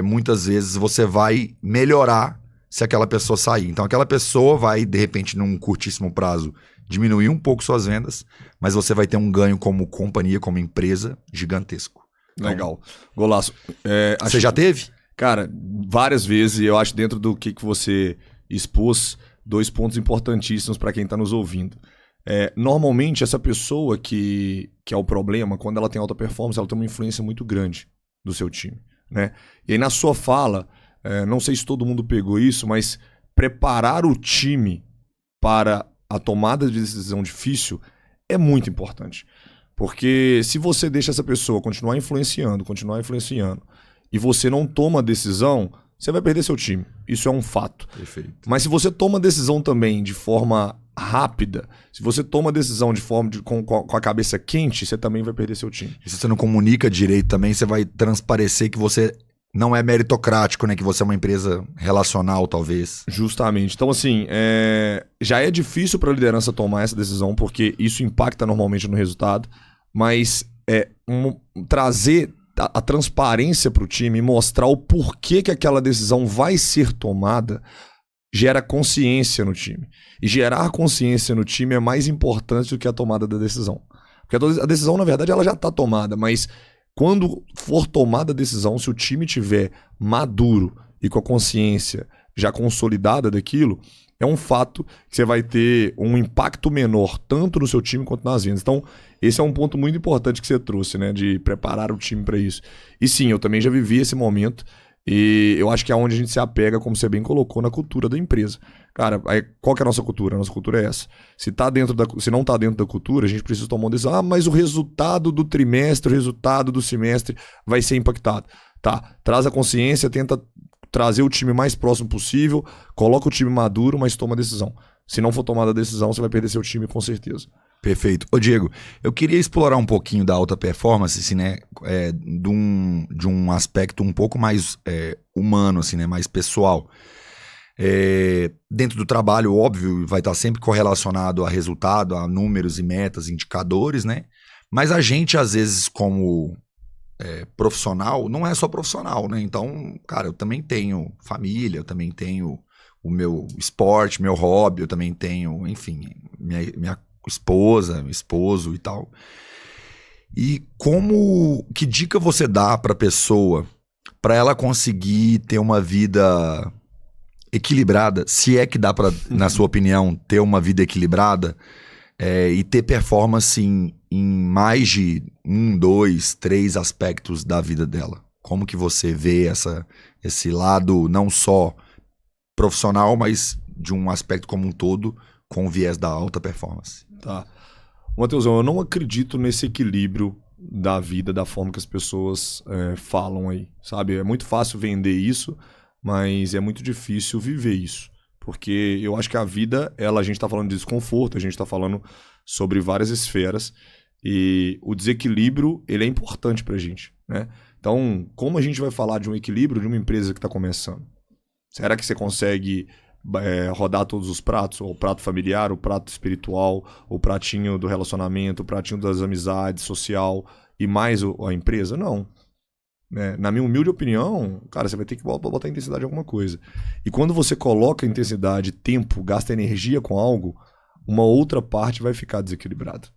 S2: muitas vezes você vai melhorar se aquela pessoa sair. Então aquela pessoa vai, de repente, num curtíssimo prazo, diminuir um pouco suas vendas, mas você vai ter um ganho como companhia, como empresa, gigantesco. Então,
S1: legal. Golaço.
S2: Você já teve?
S1: Cara, várias vezes, e eu acho dentro do que você expôs, 2 pontos importantíssimos para quem está nos ouvindo. Normalmente, essa pessoa que é o problema, quando ela tem alta performance, ela tem uma influência muito grande do seu time, né? E aí na sua fala, não sei se todo mundo pegou isso, mas preparar o time para a tomada de decisão difícil é muito importante. Porque se você deixa essa pessoa continuar influenciando, e você não toma decisão, você vai perder seu time. Isso é um fato.
S2: Perfeito.
S1: Mas se você toma decisão também de forma rápida, se você toma decisão de forma com a cabeça quente, você também vai perder seu time.
S2: E se você não comunica direito também, você vai transparecer que você não é meritocrático, né? Que você é uma empresa relacional, talvez.
S1: Justamente. Então, assim, já é difícil para a liderança tomar essa decisão, porque isso impacta normalmente no resultado, mas trazer a transparência para o time, mostrar o porquê que aquela decisão vai ser tomada, gera consciência no time. E gerar consciência no time é mais importante do que a tomada da decisão. Porque a decisão, na verdade, ela já está tomada, mas quando for tomada a decisão, se o time tiver maduro e com a consciência já consolidada daquilo, é um fato que você vai ter um impacto menor tanto no seu time quanto nas vendas. Então, esse é um ponto muito importante que você trouxe, né? De preparar o time para isso. E sim, eu também já vivi esse momento e eu acho que é onde a gente se apega, como você bem colocou, na cultura da empresa. Cara, qual que é a nossa cultura? A nossa cultura é essa. Se não está dentro da cultura, a gente precisa tomar uma decisão. Ah, mas o resultado do trimestre, o resultado do semestre vai ser impactado. Tá, traz a consciência, tenta trazer o time mais próximo possível, coloca o time maduro, mas toma a decisão. Se não for tomada a decisão, você vai perder seu time com certeza.
S2: Perfeito. Ô Diego, eu queria explorar um pouquinho da alta performance, assim, né, de um aspecto um pouco mais humano, assim, né, mais pessoal. Dentro do trabalho, óbvio, vai estar sempre correlacionado a resultado, a números e metas, indicadores, né? Mas a gente, às vezes, como profissional, não é só profissional, né? Então, cara, eu também tenho família, eu também tenho o meu esporte, meu hobby, eu também tenho, enfim, minha esposa, meu esposo e tal. E que dica você dá para a pessoa para ela conseguir ter uma vida equilibrada, se é que dá para, na sua opinião, ter uma vida equilibrada e ter performance em mais de 1, 2, 3 aspectos da vida dela? Como que você vê esse lado não só profissional, mas de um aspecto como um todo, com o viés da alta performance?
S1: Tá. Matheusão, eu não acredito nesse equilíbrio da vida, da forma que as pessoas falam aí, sabe? É muito fácil vender isso, mas é muito difícil viver isso. Porque eu acho que a vida, a gente está falando de desconforto, a gente está falando sobre várias esferas, e o desequilíbrio, ele é importante pra gente, né? Então, como a gente vai falar de um equilíbrio de uma empresa que está começando? Será que você consegue rodar todos os pratos? O prato familiar, o prato espiritual, o pratinho do relacionamento, o pratinho das amizades, social e mais a empresa? Não. Na minha humilde opinião, cara, você vai ter que botar intensidade em alguma coisa. E quando você coloca intensidade, tempo, gasta energia com algo, uma outra parte vai ficar desequilibrada.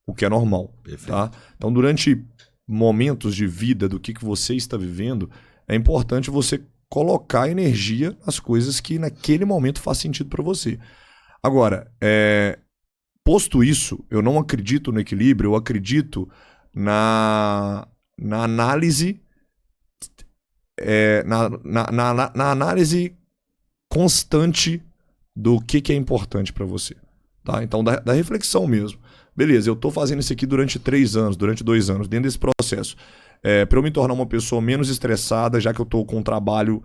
S1: O que é normal. Tá? Então, durante momentos de vida do que você está vivendo, é importante você colocar energia nas coisas que naquele momento faz sentido para você. Agora, posto isso, eu não acredito no equilíbrio, eu acredito na análise na análise constante do que é importante para você. Tá? Então, da reflexão mesmo. Beleza, eu estou fazendo isso aqui durante 3 anos, durante 2 anos, dentro desse processo. Para eu me tornar uma pessoa menos estressada, já que eu estou com um trabalho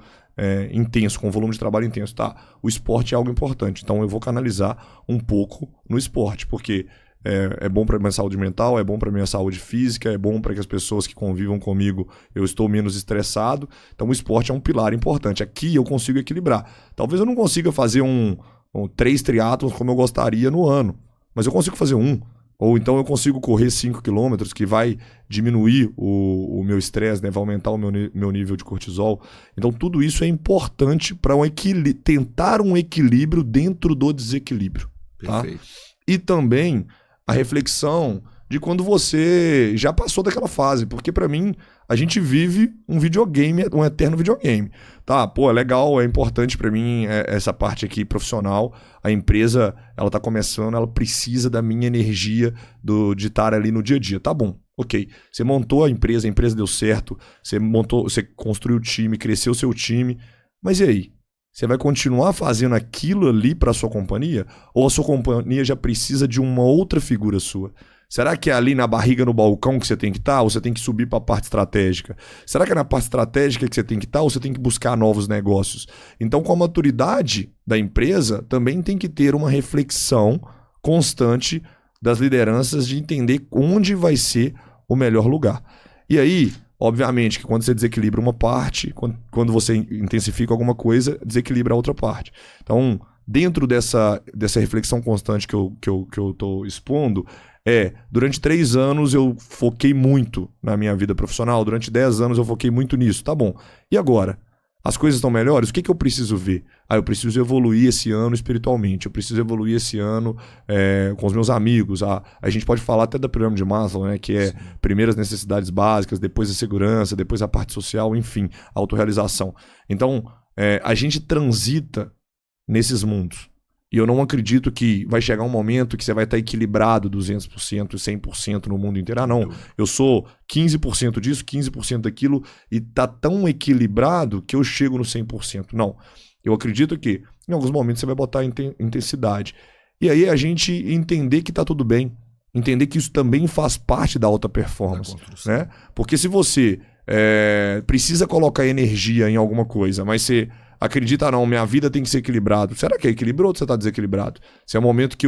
S1: intenso, com um volume de trabalho intenso, tá? O esporte é algo importante, então eu vou canalizar um pouco no esporte, porque é bom para minha saúde mental, é bom para minha saúde física, é bom para que as pessoas que convivam comigo eu estou menos estressado. Então o esporte é um pilar importante. Aqui eu consigo equilibrar. Talvez eu não consiga fazer 3 triatlons como eu gostaria no ano, mas eu consigo fazer 1. Ou então eu consigo correr 5 quilômetros, que vai diminuir o meu estresse, né? Vai aumentar o meu nível de cortisol. Então tudo isso é importante para tentar um equilíbrio dentro do desequilíbrio. Tá?
S2: Perfeito.
S1: E também a reflexão de quando você já passou daquela fase. Porque para mim, a gente vive um videogame, um eterno videogame. Tá, pô, é legal, é importante para mim essa parte aqui profissional. A empresa, ela tá começando, ela precisa da minha energia de estar ali no dia a dia. Tá bom, ok. Você montou a empresa deu certo, você construiu o time, cresceu o seu time. Mas e aí? Você vai continuar fazendo aquilo ali para a sua companhia? Ou a sua companhia já precisa de uma outra figura sua? Será que é ali na barriga, no balcão que você tem que estar? Ou você tem que subir para a parte estratégica? Será que é na parte estratégica que você tem que estar? Ou você tem que buscar novos negócios? Então, com a maturidade da empresa, também tem que ter uma reflexão constante das lideranças de entender onde vai ser o melhor lugar. E aí, obviamente, que quando você desequilibra uma parte, quando você intensifica alguma coisa, desequilibra a outra parte. Então, dentro dessa reflexão constante que eu estou expondo, durante 3 anos eu foquei muito na minha vida profissional, durante 10 anos eu foquei muito nisso. Tá bom. E agora? As coisas estão melhores? O que eu preciso ver? Eu preciso evoluir esse ano espiritualmente. Eu preciso evoluir esse ano com os meus amigos. A gente pode falar até da pirâmide de Maslow, né? Que é primeiras necessidades básicas, depois a segurança, depois a parte social, enfim, a autorrealização. Então, a gente transita nesses mundos. E eu não acredito que vai chegar um momento que você vai estar equilibrado 200%, 100% no mundo inteiro. Não, eu sou 15% disso, 15% daquilo e tá tão equilibrado que eu chego no 100%. Não, eu acredito que em alguns momentos você vai botar intensidade. E aí a gente entender que tá tudo bem, entender que isso também faz parte da alta performance, né? Porque se você precisa colocar energia em alguma coisa, mas você acredita, não, minha vida tem que ser equilibrado. Será que é equilibrado ou você está desequilibrado? Se é o momento que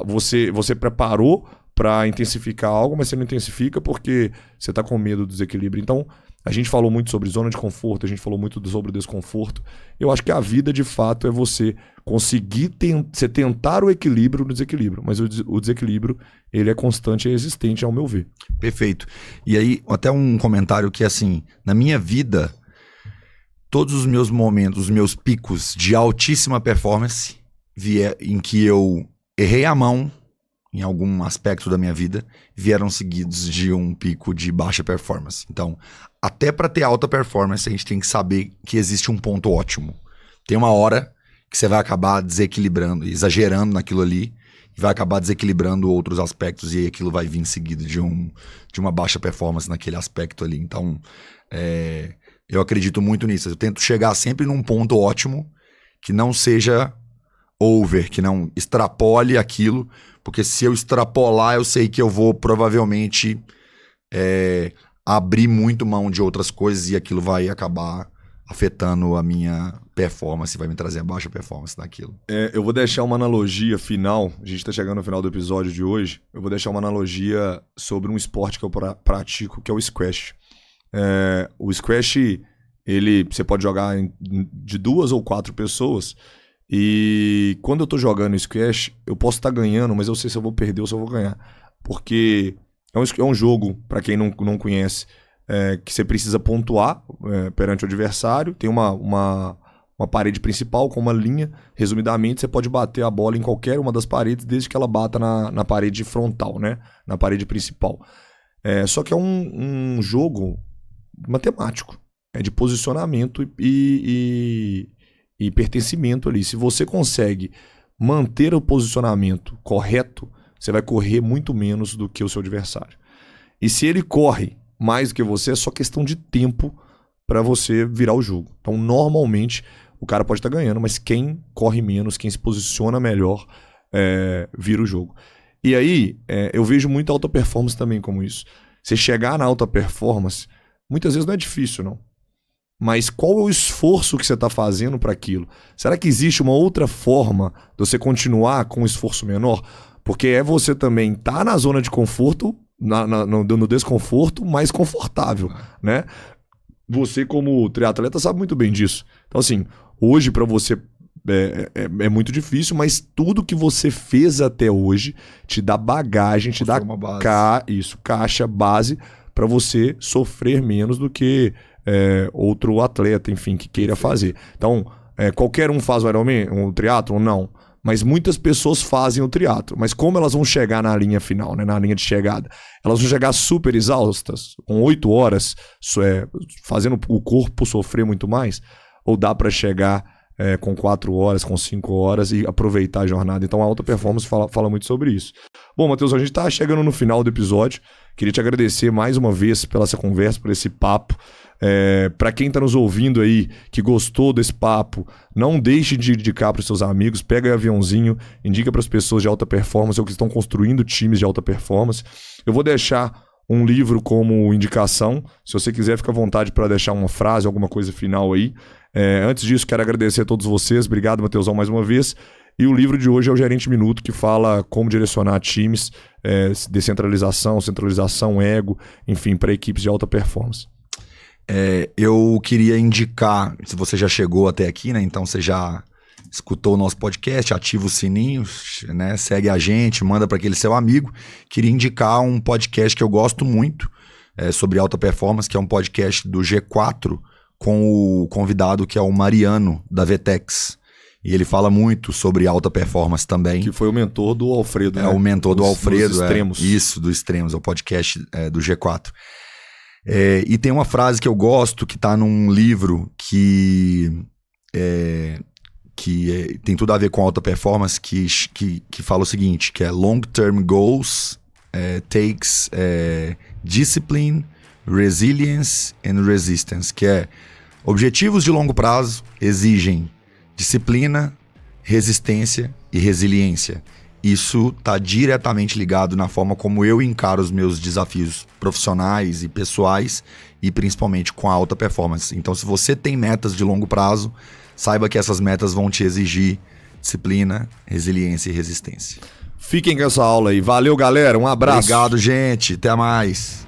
S1: você preparou para intensificar algo, mas você não intensifica porque você está com medo do desequilíbrio. Então, a gente falou muito sobre zona de conforto, a gente falou muito sobre o desconforto. Eu acho que a vida, de fato, é você conseguir você tentar o equilíbrio no desequilíbrio. Mas o desequilíbrio, ele é constante e existente, ao meu ver.
S2: Perfeito. E aí, até um comentário que, assim, na minha vida, todos os meus momentos, os meus picos de altíssima performance, em que eu errei a mão em algum aspecto da minha vida, vieram seguidos de um pico de baixa performance. Então, até para ter alta performance, a gente tem que saber que existe um ponto ótimo. Tem uma hora que você vai acabar desequilibrando, exagerando naquilo ali, e vai acabar desequilibrando outros aspectos, e aí aquilo vai vir seguido de uma baixa performance naquele aspecto ali. Então, eu acredito muito nisso. Eu tento chegar sempre num ponto ótimo que não seja over, que não extrapole aquilo, porque se eu extrapolar, eu sei que eu vou provavelmente abrir muito mão de outras coisas e aquilo vai acabar afetando a minha performance, vai me trazer a baixa performance naquilo.
S1: Eu vou deixar uma analogia final, a gente está chegando no final do episódio de hoje, eu vou deixar uma analogia sobre um esporte que eu pratico, que é o squash. O squash, você pode jogar de 2 ou 4 pessoas, e quando eu tô jogando squash, eu posso estar ganhando, mas eu sei se eu vou perder ou se eu vou ganhar. Porque é um jogo, para quem não conhece, que você precisa pontuar perante o adversário. Tem uma parede principal com uma linha. Resumidamente, você pode bater a bola em qualquer uma das paredes, desde que ela bata na parede frontal, né? Na parede principal. Só que é um jogo matemático, de posicionamento e pertencimento ali. Se você consegue manter o posicionamento correto, você vai correr muito menos do que o seu adversário. E se ele corre mais do que você, é só questão de tempo para você virar o jogo. Então, normalmente, o cara pode estar ganhando, mas quem corre menos, quem se posiciona melhor, vira o jogo. E aí, eu vejo muita alta performance também como isso. Você chegar na alta performance, muitas vezes não é difícil, não. Mas qual é o esforço que você está fazendo para aquilo? Será que existe uma outra forma de você continuar com um esforço menor? Porque você também tá na zona de conforto, no desconforto, mais confortável, né? Você, como triatleta, sabe muito bem disso. Então, assim, hoje para você é muito difícil, mas tudo que você fez até hoje te dá bagagem, te dá caixa, base, para você sofrer menos do que outro atleta, enfim, que queira fazer. Então, qualquer um faz o Ironman, um triatlon? Não. Mas muitas pessoas fazem o triatlon. Mas como elas vão chegar na linha final, né, na linha de chegada? Elas vão chegar super exaustas, com 8 horas, fazendo o corpo sofrer muito mais? Ou dá para chegar com 4 horas, com 5 horas e aproveitar a jornada? Então a alta performance fala muito sobre isso. Bom, Matheus, a gente está chegando no final do episódio. Queria te agradecer mais uma vez pela essa conversa, por esse papo. Para quem está nos ouvindo aí, que gostou desse papo, não deixe de indicar para os seus amigos, pega o aviãozinho, indica para as pessoas de alta performance ou que estão construindo times de alta performance. Eu vou deixar um livro como indicação, se você quiser fica à vontade para deixar uma frase, alguma coisa final aí. Antes disso, quero agradecer a todos vocês, obrigado, Matheusão, mais uma vez. E o livro de hoje é o Gerente Minuto, que fala como direcionar times, descentralização, centralização, ego, enfim, para equipes de alta performance.
S2: Eu queria indicar, se você já chegou até aqui, né? Então você já escutou o nosso podcast, ativa o sininho, né? Segue a gente, manda para aquele seu amigo. Queria indicar um podcast que eu gosto muito sobre alta performance, que é um podcast do G4 com o convidado que é o Mariano, da Vetex. E ele fala muito sobre alta performance também.
S1: Que foi o mentor do Alfredo,
S2: É
S1: né?
S2: o mentor do Alfredo.
S1: Dos extremos.
S2: Isso, do Extremos, é o podcast do G4. E tem uma frase que eu gosto, que tá num livro que tem tudo a ver com alta performance, que fala o seguinte, que é long-term goals takes discipline, resilience and resistance, que é objetivos de longo prazo exigem disciplina, resistência e resiliência. Isso está diretamente ligado na forma como eu encaro os meus desafios profissionais e pessoais e principalmente com a alta performance. Então, se você tem metas de longo prazo, saiba que essas metas vão te exigir disciplina, resiliência e resistência.
S1: Fiquem com essa aula aí. Valeu, galera. Um abraço.
S2: Obrigado, gente. Até mais.